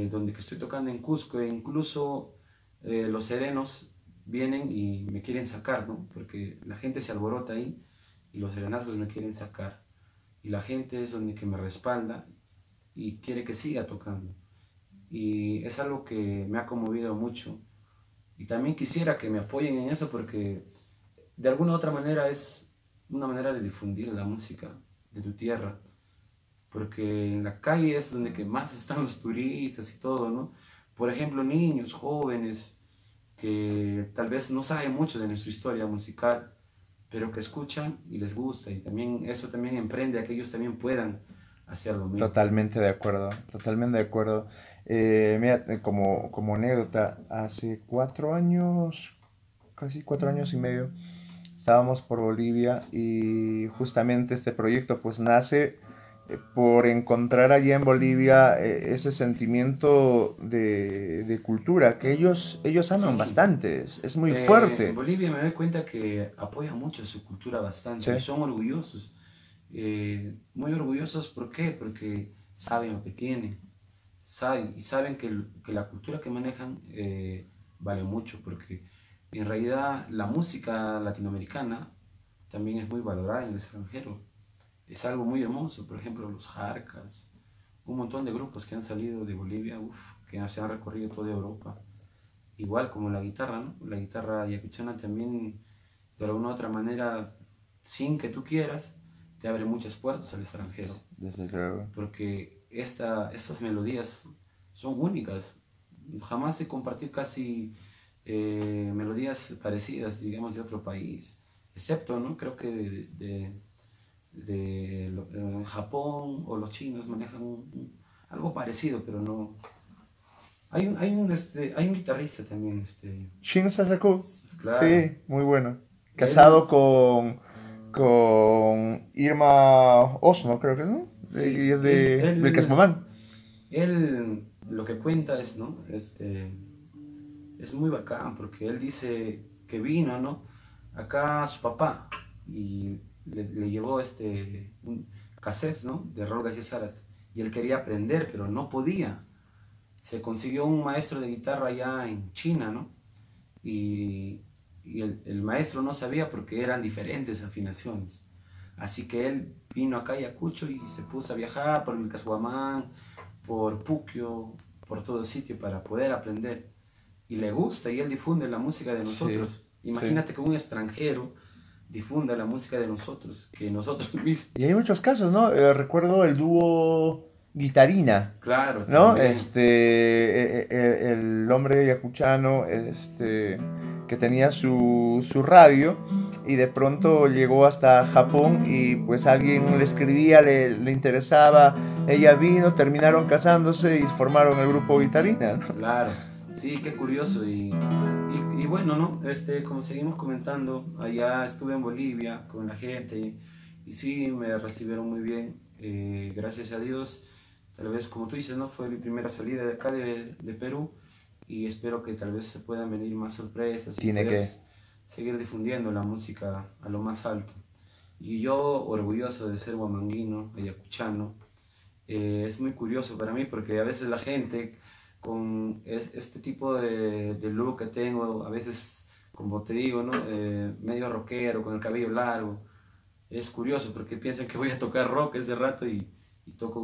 donde que estoy tocando en Cusco e incluso los serenos vienen y me quieren sacar, ¿no? Porque la gente se alborota ahí y los serenazgos me quieren sacar. Y la gente es donde que me respalda y quiere que siga tocando. Y es algo que me ha conmovido mucho. Y también quisiera que me apoyen en eso porque de alguna u otra manera es una manera de difundir la música de tu tierra, porque en la calle es donde que más están los turistas y todo, ¿no? Por ejemplo, niños, jóvenes, que tal vez no saben mucho de nuestra historia musical, pero que escuchan y les gusta, y también eso también emprende a que ellos también puedan hacer lo mismo.
Totalmente de acuerdo, totalmente de acuerdo. Mira, como anécdota, hace 4 años, casi 4 años y medio, estábamos por Bolivia y justamente este proyecto pues nace por encontrar allá en Bolivia ese sentimiento de cultura que ellos aman
Sí,
bastante, es muy
en
fuerte.
Bolivia me doy cuenta que apoyan mucho su cultura
Sí,
bastante y son orgullosos. Muy orgullosos, ¿por qué? Porque saben lo que tienen, saben, y saben que la cultura que manejan vale mucho, porque en realidad la música latinoamericana también es muy valorada en el extranjero. Es algo muy hermoso, por ejemplo, los Jarcas, un montón de grupos que han salido de Bolivia, uf, que se han recorrido toda Europa. Igual como la guitarra, ¿no? La guitarra yacuchana también, de alguna u otra manera, sin que tú quieras, te abre muchas puertas al extranjero,
desde luego.
porque estas melodías son únicas. Jamás he compartido casi melodías parecidas, digamos, de otro país, excepto, ¿no? Creo que en Japón o los chinos manejan algo parecido, pero no. Hay un guitarrista también,
Shin Sasaku,
claro.
sí, muy bueno. Casado
Él,
con Irma Osno, creo que es, ¿no? Y
sí,
es de Vilcas Mamán.
él lo que cuenta es, ¿no? Es muy bacán porque él dice que vino, ¿no? Acá su papá y le llevó un cassette, ¿no? De Raúl García Zárate y él quería aprender, pero no podía. Se consiguió un maestro de guitarra allá en China, ¿no? Y, y el maestro no sabía porque eran diferentes afinaciones. Así que él vino acá a Ayacucho y se puso a viajar por Vilcashuamán, por Puquio, por todo sitio para poder aprender. Y le gusta y él difunde la música de
Sí,
nosotros.
sí.
Imagínate que un extranjero difunda la música de nosotros, que nosotros mismos.
Y hay muchos casos, ¿no? Recuerdo el dúo Guitarina,
Claro,
¿no?
también.
El hombre yacuchano, que tenía su radio y de pronto llegó hasta Japón y pues alguien le escribía, le interesaba, ella vino, terminaron casándose y formaron el grupo Guitarina, ¿no?
Claro, sí, qué curioso. Y bueno, ¿no? Como seguimos comentando, allá estuve en Bolivia con la gente y sí, me recibieron muy bien. Gracias a Dios, tal vez como tú dices, ¿no? Fue mi primera salida de acá de Perú y espero que tal vez se puedan venir más sorpresas y
Tiene
poder
que,
seguir difundiendo la música a lo más alto. Y yo, orgulloso de ser huamanguino, ayacuchano, es muy curioso para mí porque a veces la gente con este tipo de look que tengo, a veces, como te digo, ¿no? Medio rockero, con el cabello largo, es curioso porque piensan que voy a tocar rock ese rato y toco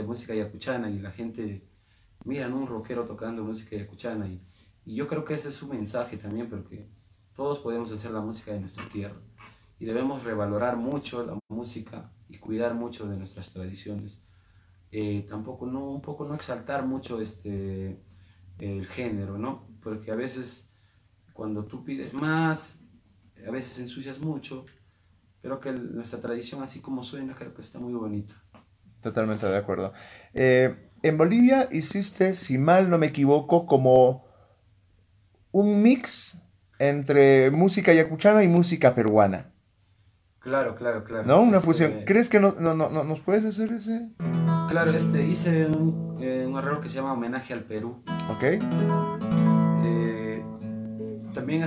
música yacuchana y la gente mira, ¿no? Un rockero tocando música yacuchana y yo creo que ese es su mensaje también porque todos podemos hacer la música de nuestra tierra y debemos revalorar mucho la música y cuidar mucho de nuestras tradiciones. Tampoco no, un poco no exaltar mucho el género, ¿no? Porque a veces cuando tú pides más, a veces ensucias mucho. Creo que nuestra tradición, así como suena, creo que está muy bonita.
totalmente de acuerdo. En Bolivia hiciste, si mal no me equivoco, como un mix entre música yacuchana y música peruana,
Claro, claro, claro.
¿no? Una fusión. ¿Crees que nos puedes hacer ese?
Claro, hice un arreglo que se llama Homenaje al Perú.
Ok.
Eh, También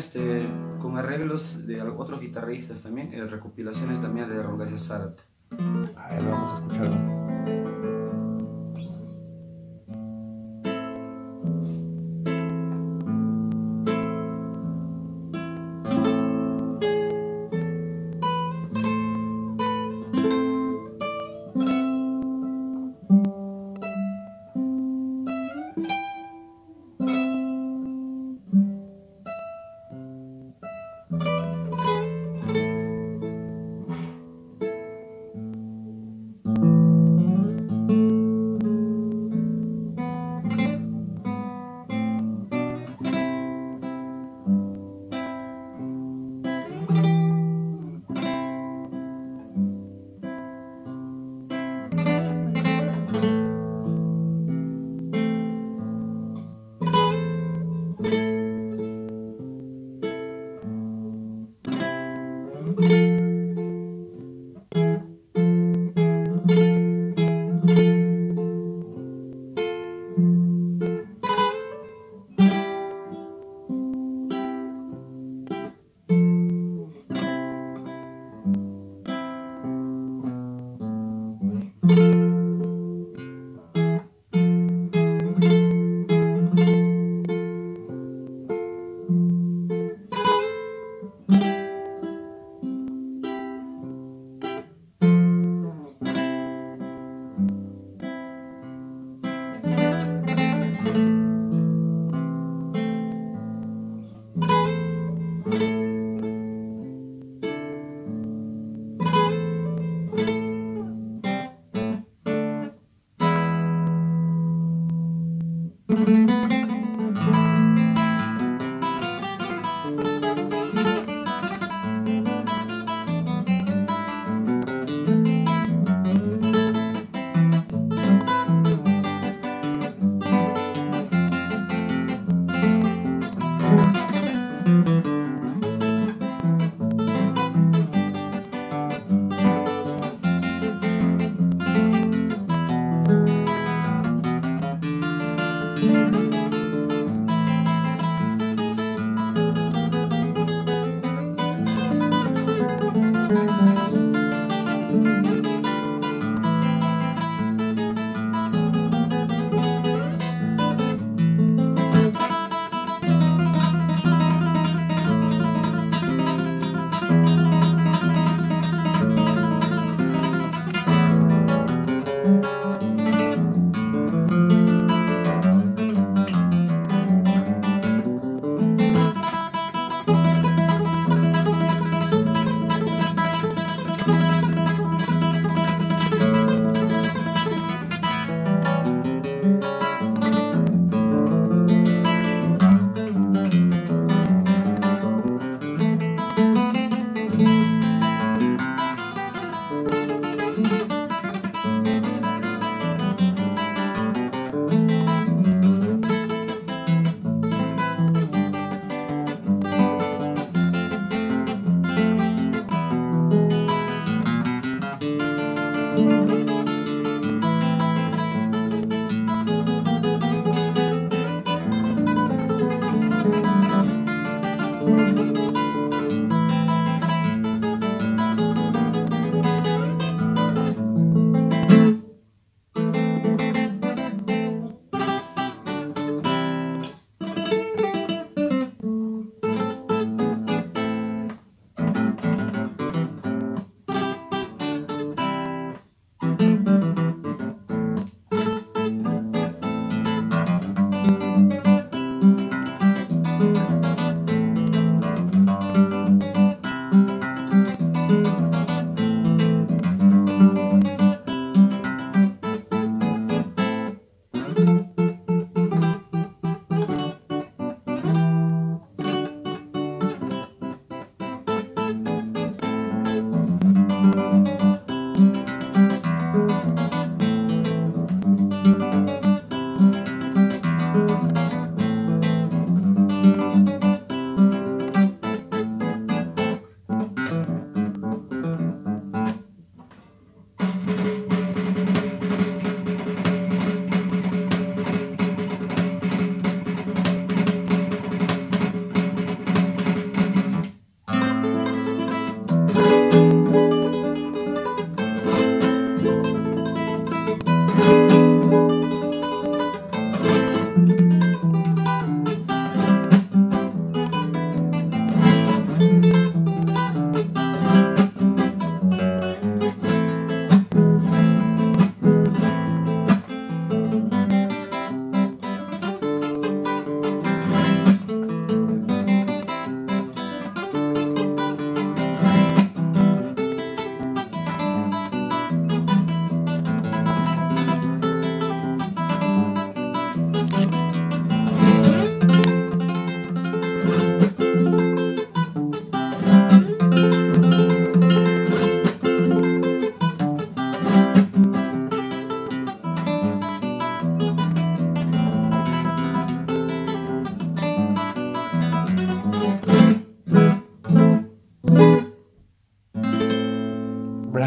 con arreglos de otros guitarristas también, recopilaciones también de Raúl García Zárate.
A ver, vamos a escucharlo.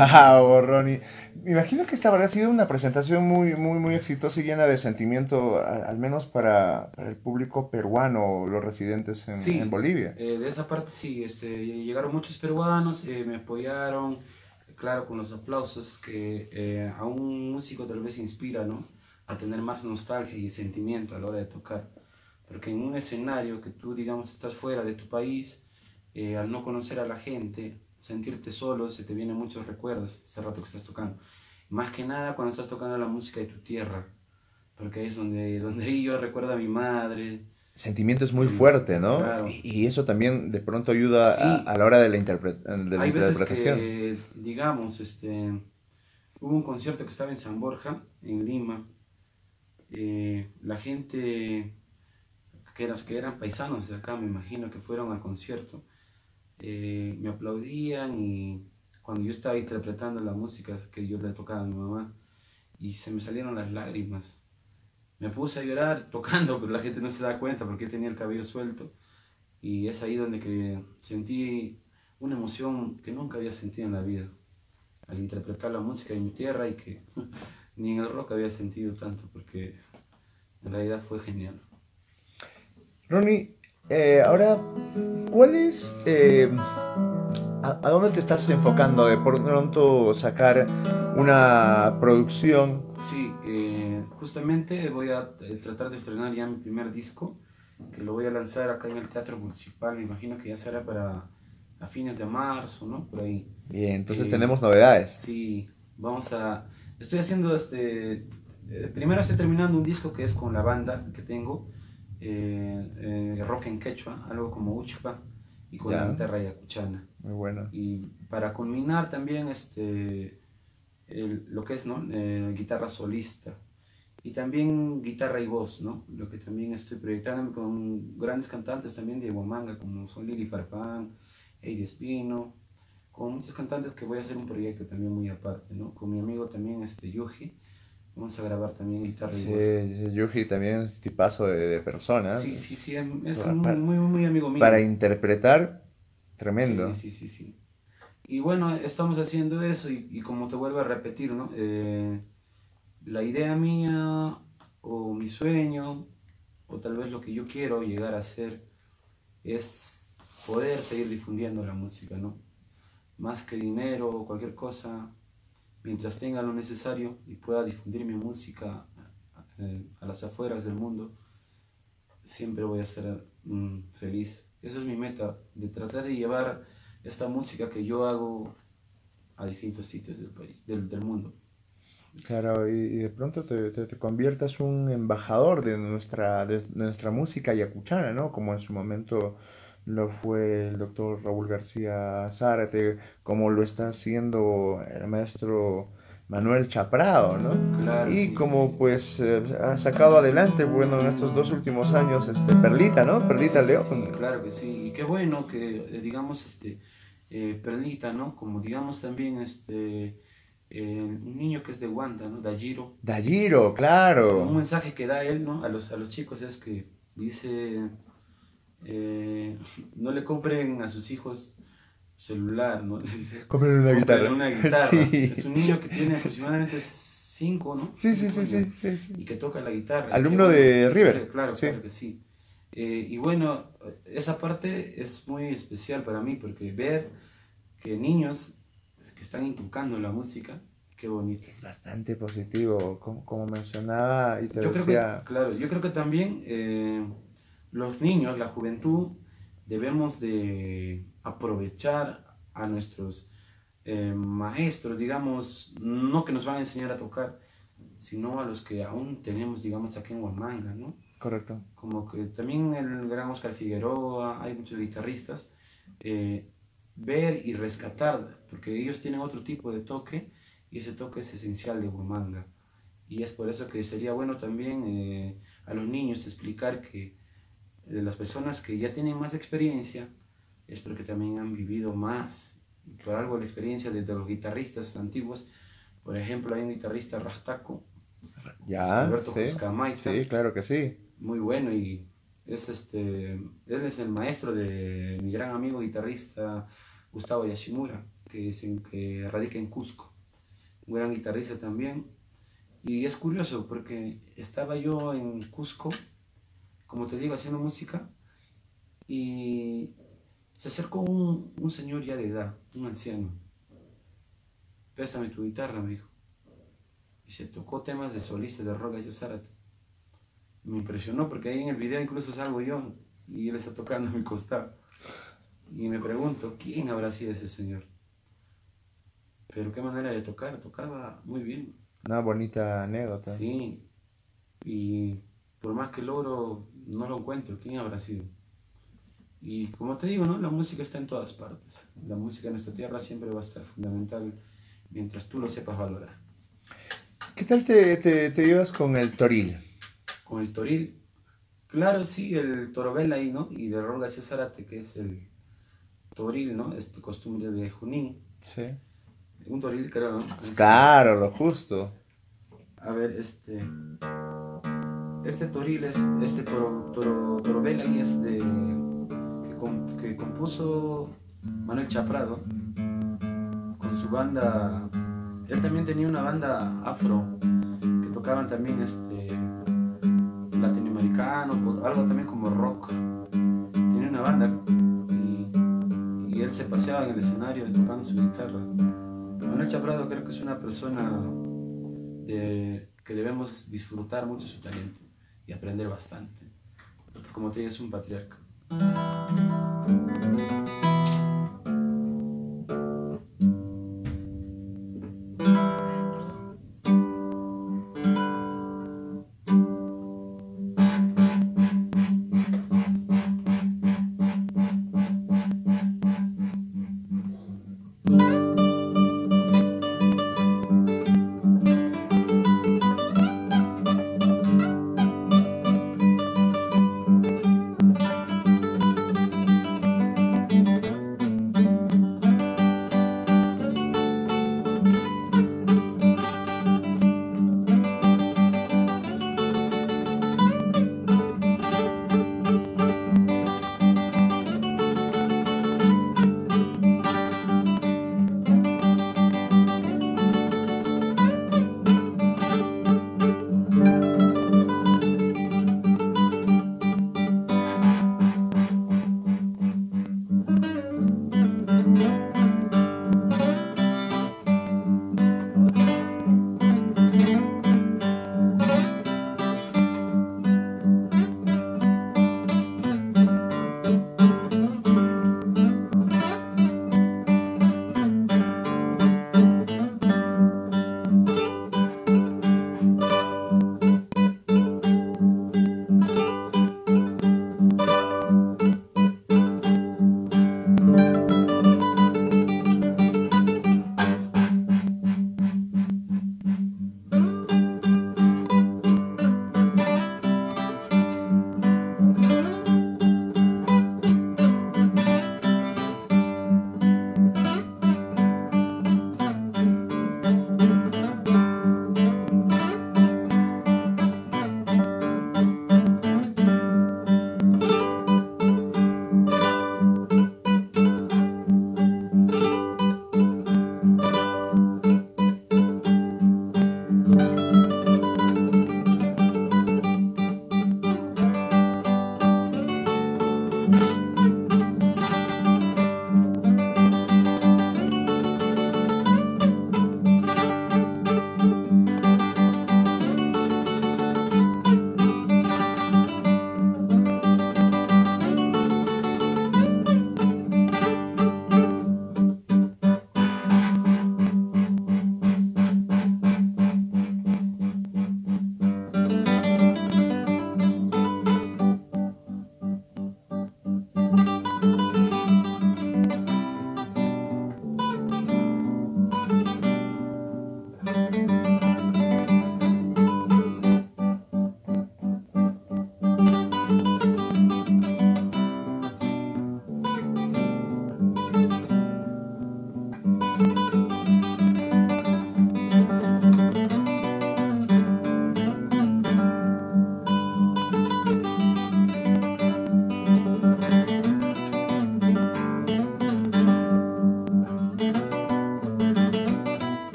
Wow, Ronnie. Me imagino que esta habrá sido una presentación muy exitosa y llena de sentimiento, al menos para el público peruano, los residentes en
Sí,
Bolivia.
de esa parte sí, llegaron muchos peruanos, me apoyaron, claro, con los aplausos que a un músico tal vez inspira, ¿no? A tener más nostalgia y sentimiento a la hora de tocar. Porque en un escenario que tú, digamos, estás fuera de tu país, al no conocer a la gente, sentirte solo, se te vienen muchos recuerdos ese rato que estás tocando. Más que nada cuando estás tocando la música de tu tierra, porque ahí es donde ahí yo recuerdo a mi madre,
Sentimiento es muy
que,
fuerte, ¿no?
claro,
Y eso también de pronto ayuda a
sí,
la hora de de la
hay veces
interpretación.
que, digamos, hubo un concierto que estaba en San Borja, en Lima, la gente que eran paisanos de acá, me imagino que fueron al concierto, me aplaudían y cuando yo estaba interpretando la música que yo le tocaba a mi mamá, y se me salieron las lágrimas. Me puse a llorar tocando, pero la gente no se da cuenta porque yo tenía el cabello suelto. Y es ahí donde que sentí una emoción que nunca había sentido en la vida, al interpretar la música de mi tierra y que ni en el rock había sentido tanto, porque en realidad fue genial.
Ronnie, ahora, ¿cuál es, a dónde te estás enfocando de pronto sacar una producción?
Sí, justamente voy a tratar de estrenar ya mi primer disco, que lo voy a lanzar acá en el Teatro Municipal, me imagino que ya será para a fines de marzo, ¿no? Por ahí.
Bien, entonces
Eh,
tenemos novedades.
sí, vamos a... Estoy haciendo primero estoy terminando un disco que es con la banda que tengo, rock en quechua, algo como uchpa, y con la
Ya,
guitarra yacuchana.
muy bueno.
Y para culminar también lo que es, ¿no? Guitarra solista. Y también guitarra y voz, ¿no? Lo que también estoy proyectando con grandes cantantes también de Huamanga, como son Lili Farfán, Eddie Espino, con muchos cantantes que voy a hacer un proyecto también muy aparte, ¿no? Con mi amigo también, Yuji, vamos a grabar también guitarra y
Sí,
voz.
sí, Yuji también es tipazo de persona.
Sí, sí, sí, es
Pa-
un
pa-
muy, muy amigo mío.
Para interpretar,
Sí,
tremendo.
sí, sí, sí. Y bueno, estamos haciendo eso y como te vuelvo a repetir, ¿no? La idea mía o mi sueño o tal vez lo que yo quiero llegar a hacer es poder seguir difundiendo la música, ¿no? Más que dinero o cualquier cosa, mientras tenga lo necesario y pueda difundir mi música a las afueras del mundo, siempre voy a estar feliz. Esa es mi meta, de tratar de llevar esta música que yo hago a distintos sitios del país, del mundo.
Claro, y de pronto te conviertas un embajador de nuestra música yacuchana, ¿no? Como en su momento lo fue el doctor Raúl García Zárate, como lo está haciendo el maestro Manuel Chaprado, ¿no?
Claro,
Y
sí, sí,
como
sí.
pues ha sacado adelante, bueno, en estos dos últimos años, Perlita, ¿no? Perlita
Sí, sí, sí,
León.
claro que sí. Y qué bueno que, digamos, Perlita, ¿no? Como digamos también, un niño que es de Wanda, ¿no? Dajiro.
Dajiro, claro.
Un mensaje que da él, ¿no? A los chicos es que dice, eh, no le compren a sus hijos celular, ¿no? Dice,
Compren una
cómprenle
guitarra.
una guitarra. Es
Sí.
un niño que tiene aproximadamente 5, ¿no?
Sí, sí,
5
sí,
años
sí, sí, sí.
y que toca la guitarra. Y qué
Alumno
bueno,
de River,
claro,
sí.
claro que sí. Y bueno, esa parte es muy especial para mí porque ver que niños que están inculcando la música, qué bonito.
Es bastante positivo, como mencionaba y te
Yo creo que,
decía,
claro, yo creo que también los niños, la juventud, debemos de aprovechar a nuestros maestros, digamos, no que nos van a enseñar a tocar, sino a los que aún tenemos, digamos, aquí en Huamanga, ¿no?
correcto.
Como que también el gran Oscar Figueroa, hay muchos guitarristas, eh, ver y rescatar, porque ellos tienen otro tipo de toque y ese toque es esencial de Huamanga. Y es por eso que sería bueno también a los niños explicar que las personas que ya tienen más experiencia es porque también han vivido más. Y por algo la experiencia de los guitarristas antiguos, por ejemplo, hay un guitarrista Rastaco,
Ya,
Alberto
sí,
Juscamaita,
sí, claro que sí.
muy bueno y él es el maestro de mi gran amigo guitarrista Gustavo Yashimura, que radica en Cusco, un gran guitarrista también. Y es curioso porque estaba yo en Cusco, como te digo, haciendo música, y se acercó un señor ya de edad, un anciano. Préstame tu guitarra, me dijo. Y se tocó temas de solista de rock de Zárate. Me impresionó porque ahí en el video incluso salgo yo y él está tocando a mi costado. Y me pregunto, ¿quién habrá sido ese señor? Pero qué manera de tocar, tocaba muy bien.
Una bonita anécdota.
Sí, y por más que logro, no lo encuentro, ¿quién habrá sido? Y como te digo, ¿no? La música está en todas partes. La música en nuestra tierra siempre va a estar fundamental mientras tú lo sepas valorar.
¿Qué tal te llevas con el toril?
Con el toril, claro, sí, el torobel ahí, ¿no? Y de Rol García Zárate, que es el toril, ¿no? Este costumbre de Junín.
Sí.
Un toril, creo, ¿no?
Claro, lo justo.
A ver, este toril es, torobel ahí es de, que compuso Manuel Chaprado con su banda. Él también tenía una banda afro que tocaban también latinoamericano, algo también como rock. Tenía una banda y él se paseaba en el escenario tocando su guitarra. Manuel Chaprado creo que es una persona que debemos disfrutar mucho su talento y aprender bastante, porque como te digo es un patriarca.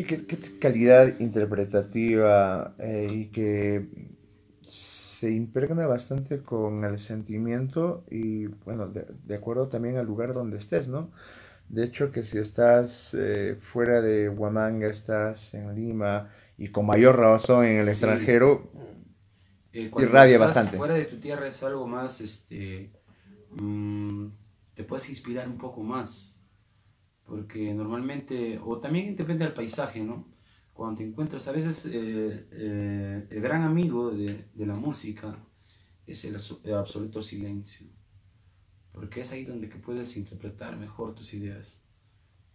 qué calidad interpretativa y que se impregna bastante con el sentimiento y, bueno, de acuerdo también al lugar donde estés, ¿no? De hecho, que si estás fuera de Huamanga, estás en Lima y con mayor razón en el
Sí,
extranjero,
cuando
irradia
estás
bastante.
fuera de tu tierra es algo más, mm, te puedes inspirar un poco más, porque normalmente, o también depende del paisaje, ¿no? Cuando te encuentras, a veces el gran amigo de la música es el absoluto silencio, porque es ahí donde que puedes interpretar mejor tus ideas.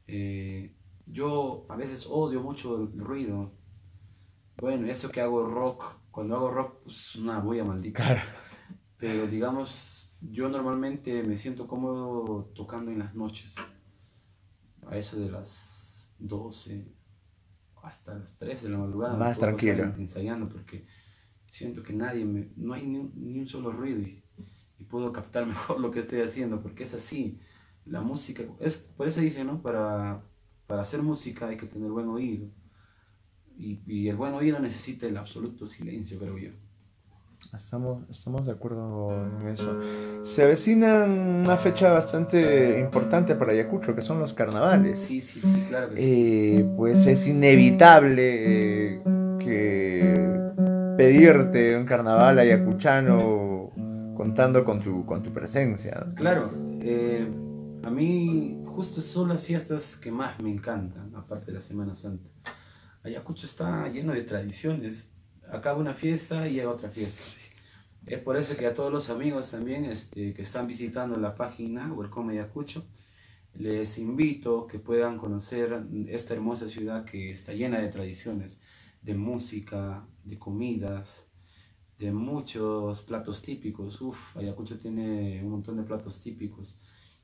Eh, yo a veces odio mucho el ruido. Bueno, eso que hago rock, cuando hago rock, pues una bulla maldita.
Claro,
Pero digamos, yo normalmente me siento cómodo tocando en las noches, a eso de las 12 hasta las 3 de la madrugada me
más
puedo pasar
tranquilo.
ensayando porque siento que no hay ni un solo ruido y puedo captar mejor lo que estoy haciendo porque es así. La música, por eso dicen, ¿no? Para hacer música hay que tener buen oído y el buen oído necesita el absoluto silencio, creo yo.
Estamos de acuerdo en eso. Se avecina una fecha bastante importante para Ayacucho, que son los carnavales.
Sí, sí, sí, claro que sí.
Pues es inevitable que pedirte un carnaval ayacuchano contando con tu presencia.
Claro, a mí justo son las fiestas que más me encantan, aparte de la Semana Santa. Ayacucho está lleno de tradiciones. Acaba una fiesta y llega otra fiesta. Es por eso que a todos los amigos también que están visitando la página Welcome Ayacucho, les invito que puedan conocer esta hermosa ciudad que está llena de tradiciones, de música, de comidas, de muchos platos típicos. Uf, Ayacucho tiene un montón de platos típicos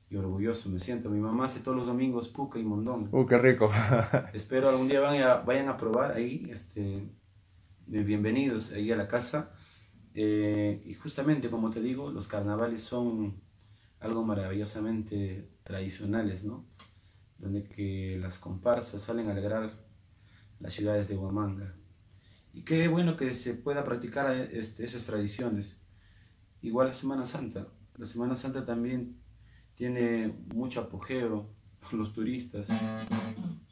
y orgulloso me siento. Mi mamá hace todos los domingos puca y mondongo.
Qué rico.
Espero algún día vayan a probar ahí, bienvenidos ahí a la casa. Y justamente, como te digo, los carnavales son algo maravillosamente tradicionales, ¿no? Donde que las comparsas salen a alegrar las ciudades de Huamanga. Y qué bueno que se pueda practicar esas tradiciones. Igual la Semana Santa. La Semana Santa también tiene mucho apogeo por los turistas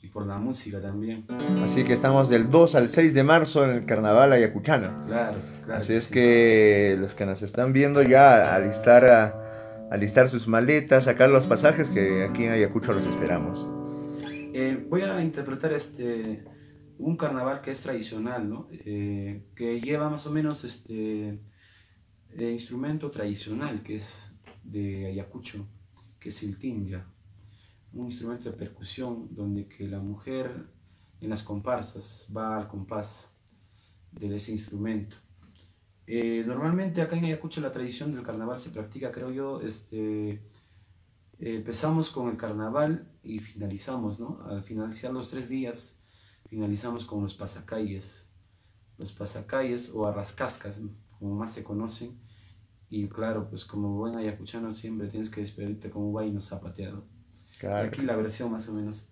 y por la música también.
Así que estamos del 2 al 6 de marzo en el carnaval ayacuchano.
Claro, claro
Así
que
es
sí.
que los que nos están viendo ya alistar sus maletas, sacar los pasajes que aquí en Ayacucho los esperamos.
Voy a interpretar un carnaval que es tradicional, ¿no? Que lleva más o menos instrumento tradicional que es de Ayacucho, que es el tinja, un instrumento de percusión donde que la mujer en las comparsas va al compás de ese instrumento. Normalmente acá en Ayacucho la tradición del carnaval se practica, creo yo, empezamos con el carnaval y finalizamos, ¿no? Al finalizar los 3 días, finalizamos con los pasacalles o arrascascas, ¿no? Como más se conocen. Y claro, pues como buen ayacuchano siempre tienes que despedirte como vaino zapateado. Y
Claro.
aquí la versión más o menos.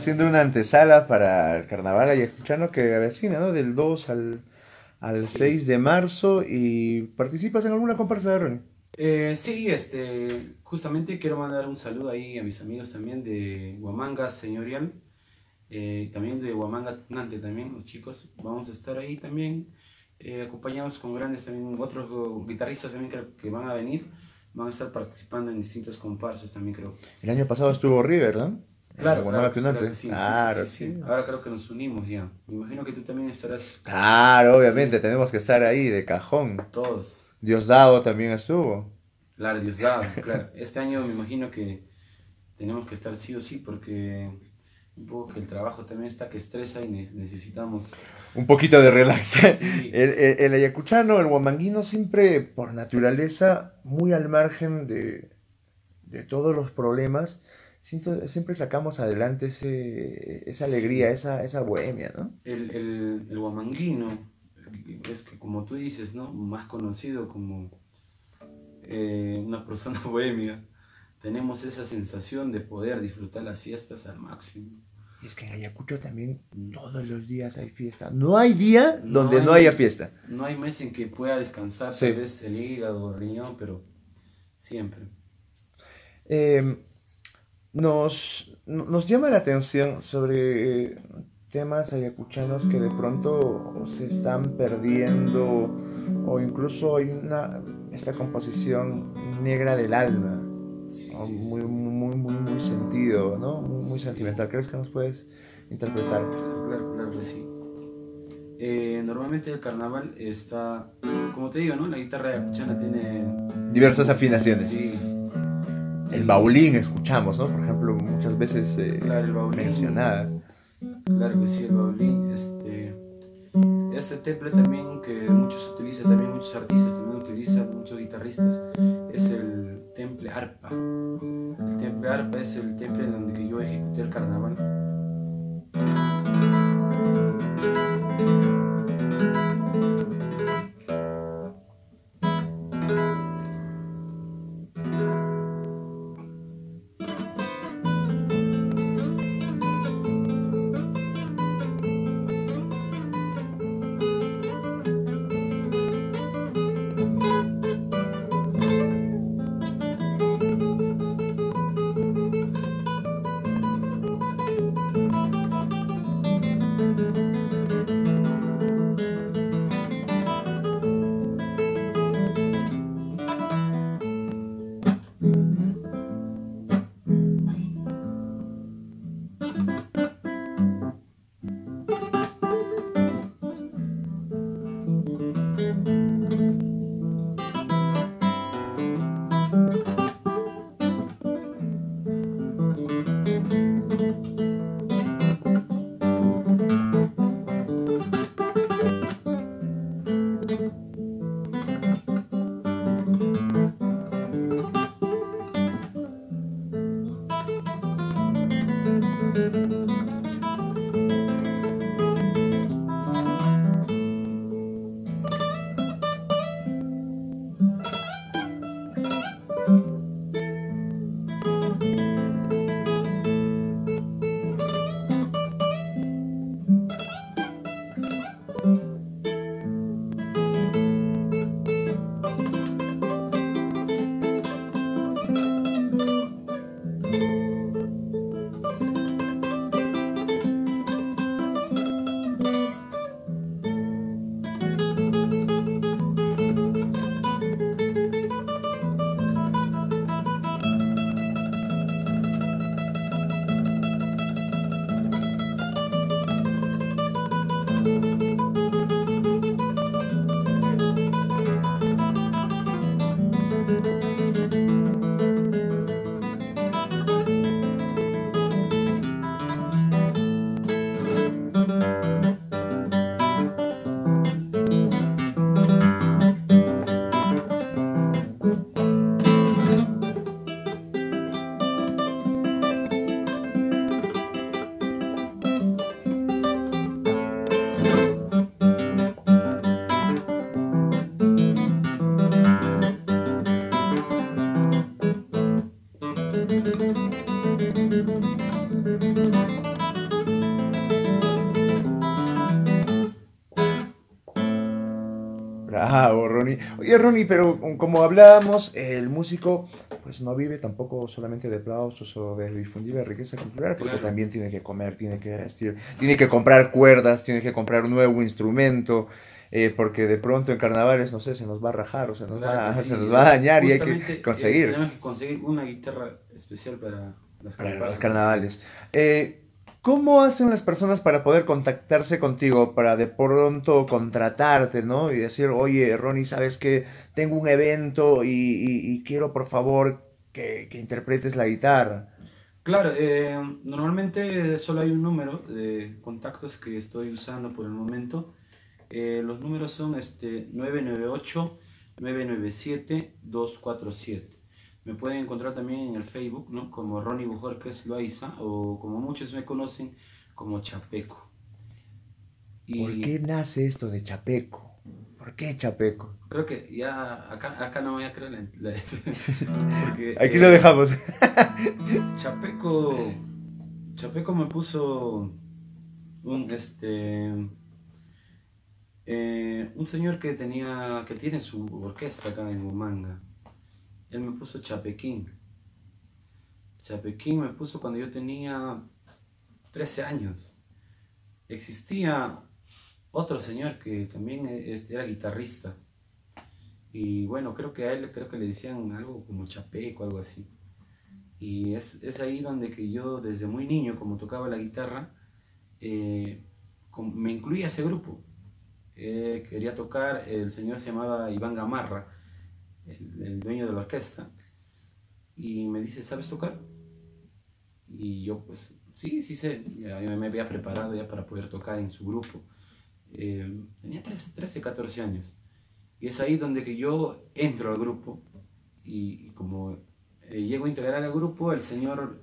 haciendo una antesala para el carnaval ayacuchano que avecina, ¿no? Del 2 al
Sí.
6 de marzo y participas en alguna comparsa de Ronnie.
Sí, justamente quiero mandar un saludo ahí a mis amigos también de Huamanga Señorial, también de Huamanga Tunante también, los chicos. Vamos a estar ahí también, acompañados con grandes también, otros guitarristas también que van a venir, van a estar participando en distintas comparsas también creo.
El año pasado estuvo River, ¿no? En
Claro,
Guamanga
claro, claro que
Tunante.
sí, sí, sí,
Claro,
sí,
sí.
sí. Ahora creo que nos unimos ya. Me imagino que tú también estarás
Claro, obviamente,
ahí,
tenemos que estar ahí de cajón.
todos.
Diosdado también estuvo.
Claro, Diosdado, claro. Este año me imagino que tenemos que estar sí o sí porque un poco que el trabajo también está que estresa y necesitamos,
Un poquito de relax.
sí,
El ayacuchano, el huamanguino, siempre por naturaleza muy al margen de todos los problemas. Siempre sacamos adelante esa alegría,
sí.
esa bohemia, ¿no?
El huamanguino es que como tú dices, ¿no? Más conocido como una persona bohemia. Tenemos esa sensación de poder disfrutar las fiestas al máximo.
Y es que en Ayacucho también
Mm.
todos los días hay fiesta. No hay día
No
donde no haya
hay,
fiesta.
no hay mes en que pueda descansar tal
Sí.
vez el hígado o el riñón, pero siempre.
Eh, nos llama la atención sobre temas ayacuchanos que de pronto se están perdiendo o incluso hay esta composición negra del alma,
Sí,
¿no?
sí,
Muy,
sí.
muy, muy, muy sentido, ¿no? Muy
Sí,
sentimental. ¿Crees que nos puedes interpretar?
claro, claro, claro que sí. Normalmente el carnaval está, como te digo, ¿no? La guitarra ayacuchana tiene,
Diversas afinaciones.
sí,
El
y
baulín escuchamos, ¿no? Por ejemplo, muchas veces
claro, el baulín,
mencionada.
claro que sí, el baulín, este temple también que muchos utilizan, también muchos artistas también utilizan, muchos guitarristas, es el temple arpa. El temple arpa es el temple en donde que yo ejecuté el carnaval.
Bravo, Ronnie. Oye, Ronnie, pero como hablábamos, el músico pues no vive tampoco solamente de aplausos o de difundir la riqueza cultural, porque
Claro,
también tiene que comer, tiene que vestir, tiene que comprar cuerdas, tiene que comprar un nuevo instrumento, porque de pronto en carnavales, no sé, se nos va a rajar o
claro que
se nos
sí.
va a dañar y hay que
Justamente
conseguir
tenemos que conseguir una guitarra especial para las
para los
comparsas, porque
carnavales. ¿Cómo hacen las personas para poder contactarse contigo, para de pronto contratarte, ¿no? Y decir, oye, Ronnie, ¿sabes qué? Tengo un evento y quiero por favor que interpretes la guitarra.
claro, normalmente solo hay un número de contactos que estoy usando por el momento. Los números son 998-997-247. Me pueden encontrar también en el Facebook, ¿no? Como Ronnie Bujorquez Loaiza, o como muchos me conocen, como Chapeco.
¿Por
Y
qué nace esto de Chapeco? ¿Por qué Chapeco?
creo que ya acá no voy a creer porque
Aquí lo dejamos.
Chapeco, Chapeco me puso un, un señor que tiene su orquesta acá en Humanga. Él me puso Chapequín. Chapequín me puso cuando yo tenía 13 años. Existía otro señor que también era guitarrista. Y bueno, creo que a él creo que le decían algo como Chapeco, algo así. Y es ahí donde que yo desde muy niño, como tocaba la guitarra, eh, me incluí a ese grupo. Quería tocar, el señor se llamaba Iván Gamarra, el dueño de la orquesta, y me dice, ¿sabes tocar? Y yo pues, sí, sí sé, ya me había preparado ya para poder tocar en su grupo. Tenía 14 años. Y es ahí donde que yo entro al grupo y como llego a integrar al grupo, el señor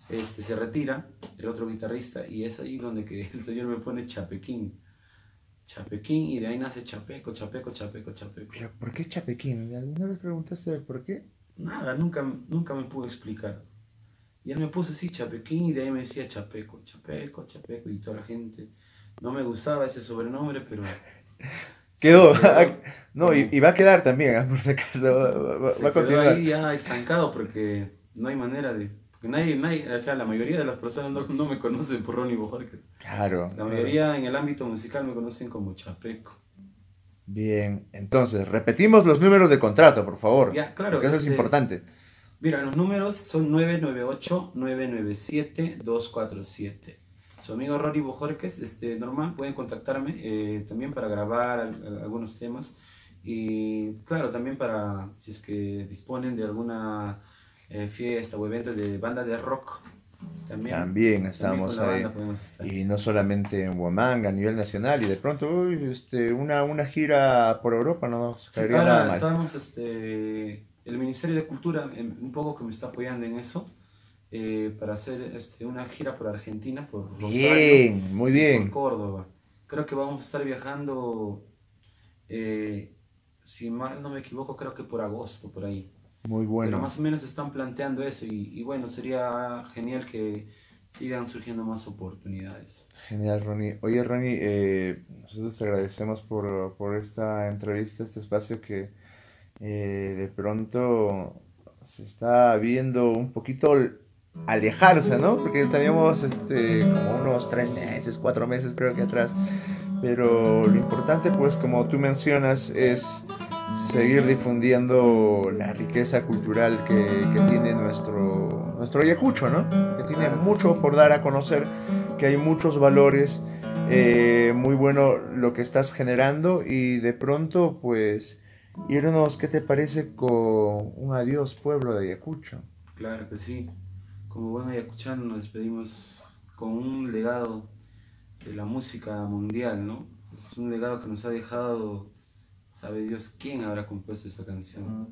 se retira, el otro guitarrista, y es ahí donde que el señor me pone Chapequín. Chapequín, y de ahí nace Chapeco, Chapeco, Chapeco, Chapeco.
¿Pero por qué Chapequín? ¿Alguna vez preguntaste por qué?
Nada, nunca me pudo explicar. Y él me puso así, Chapequín, y de ahí me decía Chapeco, Chapeco, Chapeco, y toda la gente. No me gustaba ese sobrenombre, pero se
Quedó.
quedó
No,
como,
y va a quedar también, por si acaso. Va
se
a
quedó
continuar.
ahí ya estancado porque no hay manera de. Porque nadie, o sea, la mayoría de las personas no me conocen por Ronnie Bojorquez.
Claro,
La
claro.
mayoría en el ámbito musical me conocen como Chapeco.
Bien, entonces, repetimos los números de contrato, por favor,
Ya, claro,
porque eso es importante.
mira, los números son 998-997-247. Su amigo Rory Bojorquez, normal, pueden contactarme también para grabar algunos temas y claro, también para si es que disponen de alguna fiesta o evento de banda de rock, también,
También
también con
estamos
la
ahí,
banda podemos estar.
y no solamente en Huamanga, a nivel nacional, y de pronto, uy, una gira por Europa no nos
Sí,
caería nada
ahora
mal.
estamos, el Ministerio de Cultura un poco que me está apoyando en eso, para hacer una gira por Argentina, por Rosario
Bien, muy
y por
bien,
Córdoba. Creo que vamos a estar viajando, eh, si mal no me equivoco, creo que por agosto, por ahí.
muy
Pero
bueno.
más o menos están planteando eso y bueno, sería genial que sigan surgiendo más oportunidades.
Genial, Ronnie. Oye, Ronnie, nosotros te agradecemos por esta entrevista, este espacio que de pronto se está viendo un poquito alejarse, ¿no? Porque teníamos como unos 3 meses, 4 meses creo que atrás. Pero lo importante, pues, como tú mencionas, es seguir difundiendo la riqueza cultural que tiene nuestro Ayacucho, ¿no? Que tiene
Claro que
mucho
sí.
por dar a conocer, que hay muchos valores, muy bueno lo que estás generando y de pronto, pues, irnos, ¿qué te parece con un adiós, pueblo de Ayacucho?
Claro que sí. Como buen ayacuchano nos despedimos con un legado de la música mundial, ¿no? Es un legado que nos ha dejado, sabe Dios quién habrá compuesto esta canción.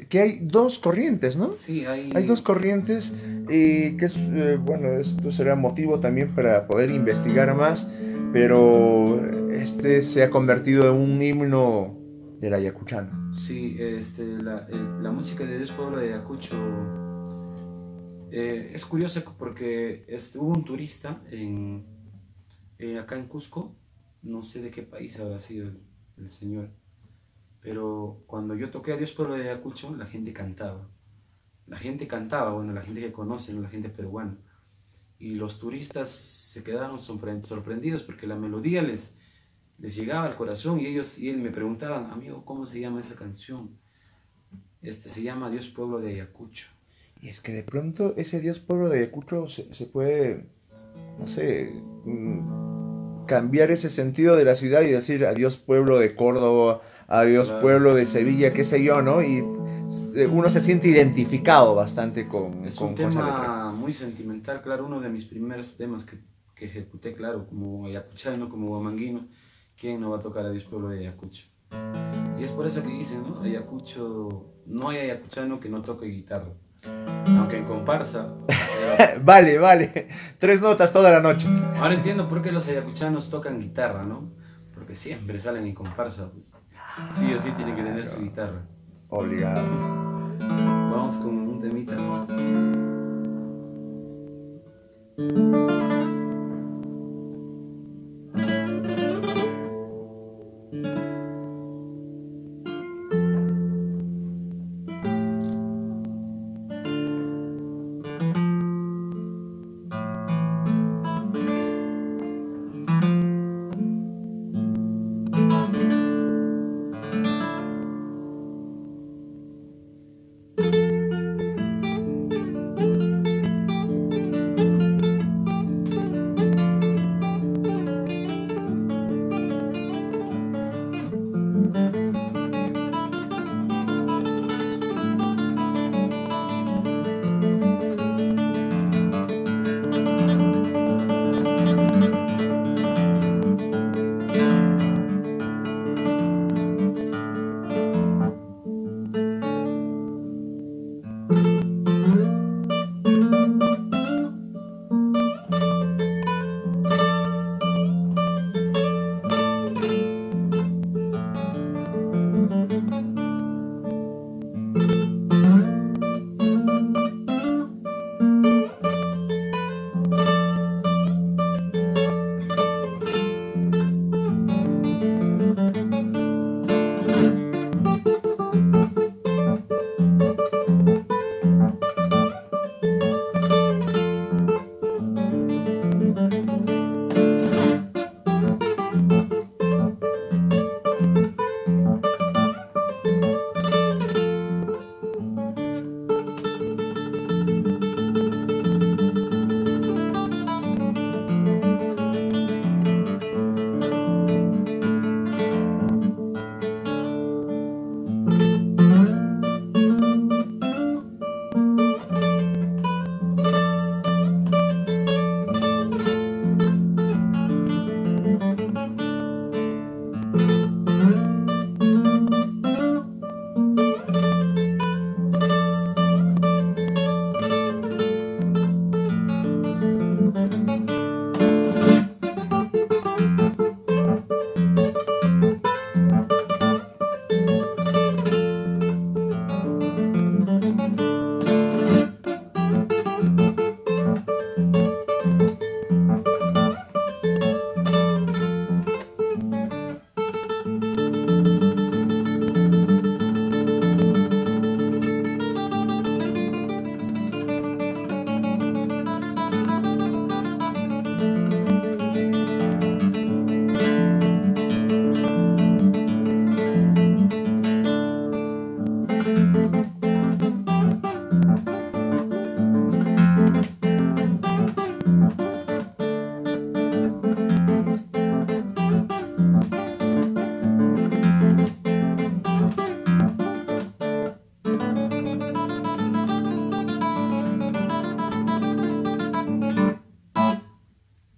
Que hay dos corrientes, ¿no?
Sí,
Hay dos
hay,
corrientes y que es, bueno, esto será motivo también para poder investigar más, pero este se ha convertido en un himno del ayacuchano.
sí, la música de Dios Pueblo de Ayacucho es curiosa porque hubo un turista acá en Cusco, no sé de qué país habrá sido el señor, Pero cuando yo toqué a Dios Pueblo de Ayacucho, la gente cantaba. La gente cantaba, bueno, la gente que conocen, la gente peruana. Y los turistas se quedaron sorprendidos porque la melodía les llegaba al corazón y él me preguntaban, amigo, ¿cómo se llama esa canción? Se llama Dios Pueblo de Ayacucho.
Y es que de pronto ese Dios Pueblo de Ayacucho se puede, no sé, cambiar ese sentido de la ciudad y decir adiós pueblo de Córdoba, adiós
Claro.
pueblo de Sevilla, qué sé yo, ¿no? Y uno se siente identificado bastante
Es un
con esa letra.
tema muy sentimental, claro, uno de mis primeros temas que ejecuté, claro, como ayacuchano, como guamanguino, ¿quién no va a tocar a Dios Pueblo de Ayacucho? Y es por eso que dicen, ¿no? Ayacucho, no hay ayacuchano que no toque guitarra, aunque en comparsa, pero
Vale, vale. Tres notas toda la noche.
ahora entiendo por qué los ayacuchanos tocan guitarra, ¿no? Porque siempre salen en comparsa, pues. Sí o sí tienen que tener su
Claro,
guitarra.
obligado.
Vamos con un temita, ¿no?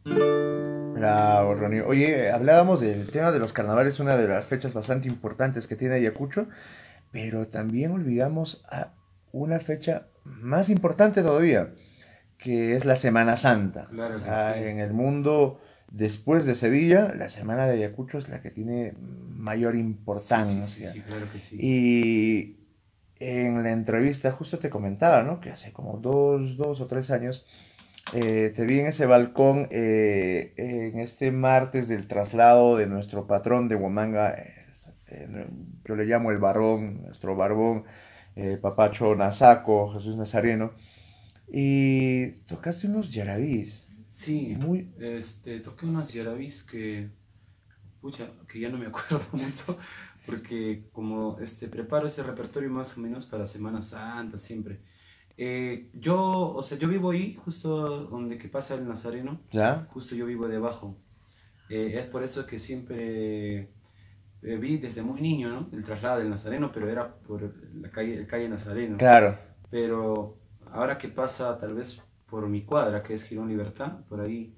Bravo, Ronnie. Oye, hablábamos del tema de los carnavales, una de las fechas bastante importantes que tiene Ayacucho, pero también olvidamos a una fecha más importante todavía, que es la Semana Santa. O
Claro que
sea,
sí.
en el mundo, después de Sevilla, la Semana de Ayacucho es la que tiene mayor
Sí, sí, sí,
importancia.
sí, claro que sí.
Y en la entrevista justo te comentaba, ¿no? Que hace como 2 o 3 años te vi en ese balcón en este martes del traslado de nuestro patrón de Huamanga, yo le llamo el varón, nuestro barbón, Papacho Nazaco, Jesús Nazareno, y tocaste unos yarabís,
Sí,
muy,
toqué unas yarabís que, pucha, que ya no me acuerdo mucho, porque como preparo ese repertorio más o menos para Semana Santa siempre. O sea, yo vivo ahí, justo donde que pasa el Nazareno,
¿ya?
justo yo vivo debajo. Es por eso que siempre vi desde muy niño, ¿no? El traslado del Nazareno, pero era por la calle, el calle Nazareno.
Claro.
Pero ahora que pasa tal vez por mi cuadra, que es Girón Libertad, por ahí,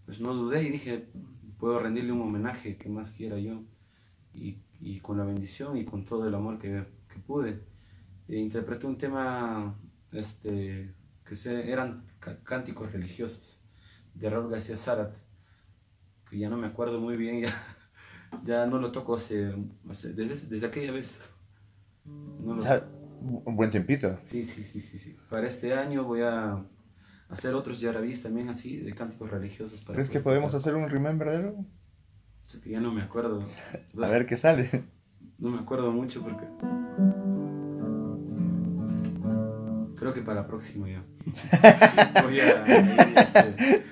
pues no dudé y dije, puedo rendirle un homenaje que más quiera yo. Y con la bendición y con todo el amor que pude. Interpreté un tema eran cánticos religiosos de Raúl García Zárate, que ya no me acuerdo muy bien, ya no lo toco desde aquella vez. No
O
lo,
sea, un buen tiempito.
sí, sí, sí, sí, sí. Para este año voy a hacer otros yarabís también así, de cánticos religiosos para
¿Crees que
poder
podemos
tocar.
hacer un remember de algo?
O sea, que ya no me acuerdo,
A
¿verdad?
ver qué sale.
No me acuerdo mucho porque creo que para la próxima ya. Voy a, ahí,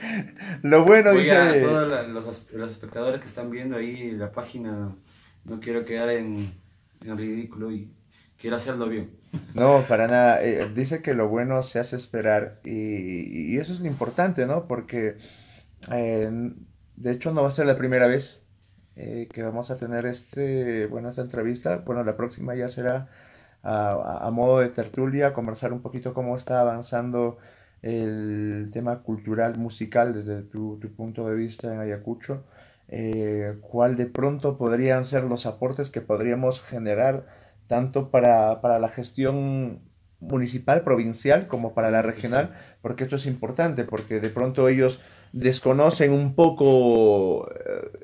Lo bueno,
voy a
dice,
todos los espectadores que están viendo ahí la página, no quiero quedar en ridículo y quiero hacerlo bien.
no, para nada. Dice que lo bueno se hace esperar y eso es lo importante, ¿no? Porque de hecho no va a ser la primera vez que vamos a tener esta entrevista. Bueno, la próxima ya será a modo de tertulia, conversar un poquito cómo está avanzando el tema cultural, musical desde tu punto de vista en Ayacucho. Cuál de pronto podrían ser los aportes que podríamos generar tanto para la gestión municipal, provincial, como para la
Claro que sí.
regional, porque esto es importante, porque de pronto ellos desconocen un poco,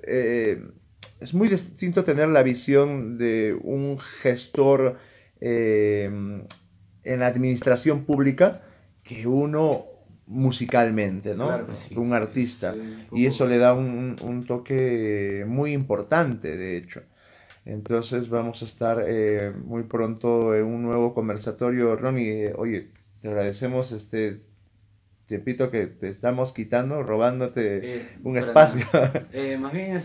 es muy distinto tener la visión de un gestor en la administración pública que uno musicalmente, ¿no?
Claro que sí.
Un
Es
artista.
un
Y eso
poco.
le da un toque muy importante, de hecho. Entonces vamos a estar muy pronto en un nuevo conversatorio. Ronnie, oye, te agradecemos este tiempito que te estamos quitando, robándote un
Para
espacio.
nada. Más bien,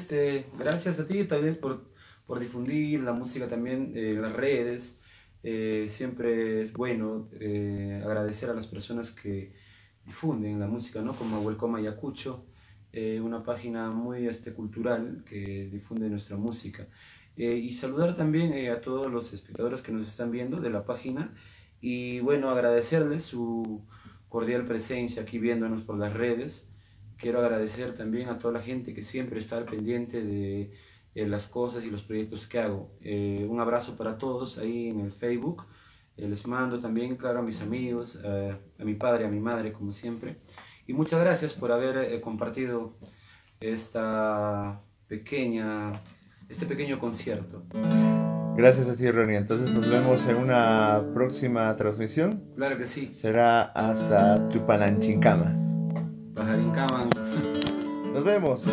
gracias a ti también por difundir la música también en las redes. Siempre es bueno agradecer a las personas que difunden la música, ¿no? Como Welcome Ayacucho, una página muy cultural que difunde nuestra música. Y saludar también a todos los espectadores que nos están viendo de la página y bueno, agradecerles su cordial presencia aquí viéndonos por las redes. Quiero agradecer también a toda la gente que siempre está al pendiente de las cosas y los proyectos que hago. Un abrazo para todos ahí en el Facebook. Les mando también, claro, a mis amigos, a mi padre, a mi madre, como siempre. Y muchas gracias por haber compartido esta pequeña, este pequeño concierto.
Gracias a ti, Ronnie. Entonces nos vemos en una próxima transmisión.
Claro que sí.
Será hasta Tupananchincama.
Pajarincaman.
Nos vemos.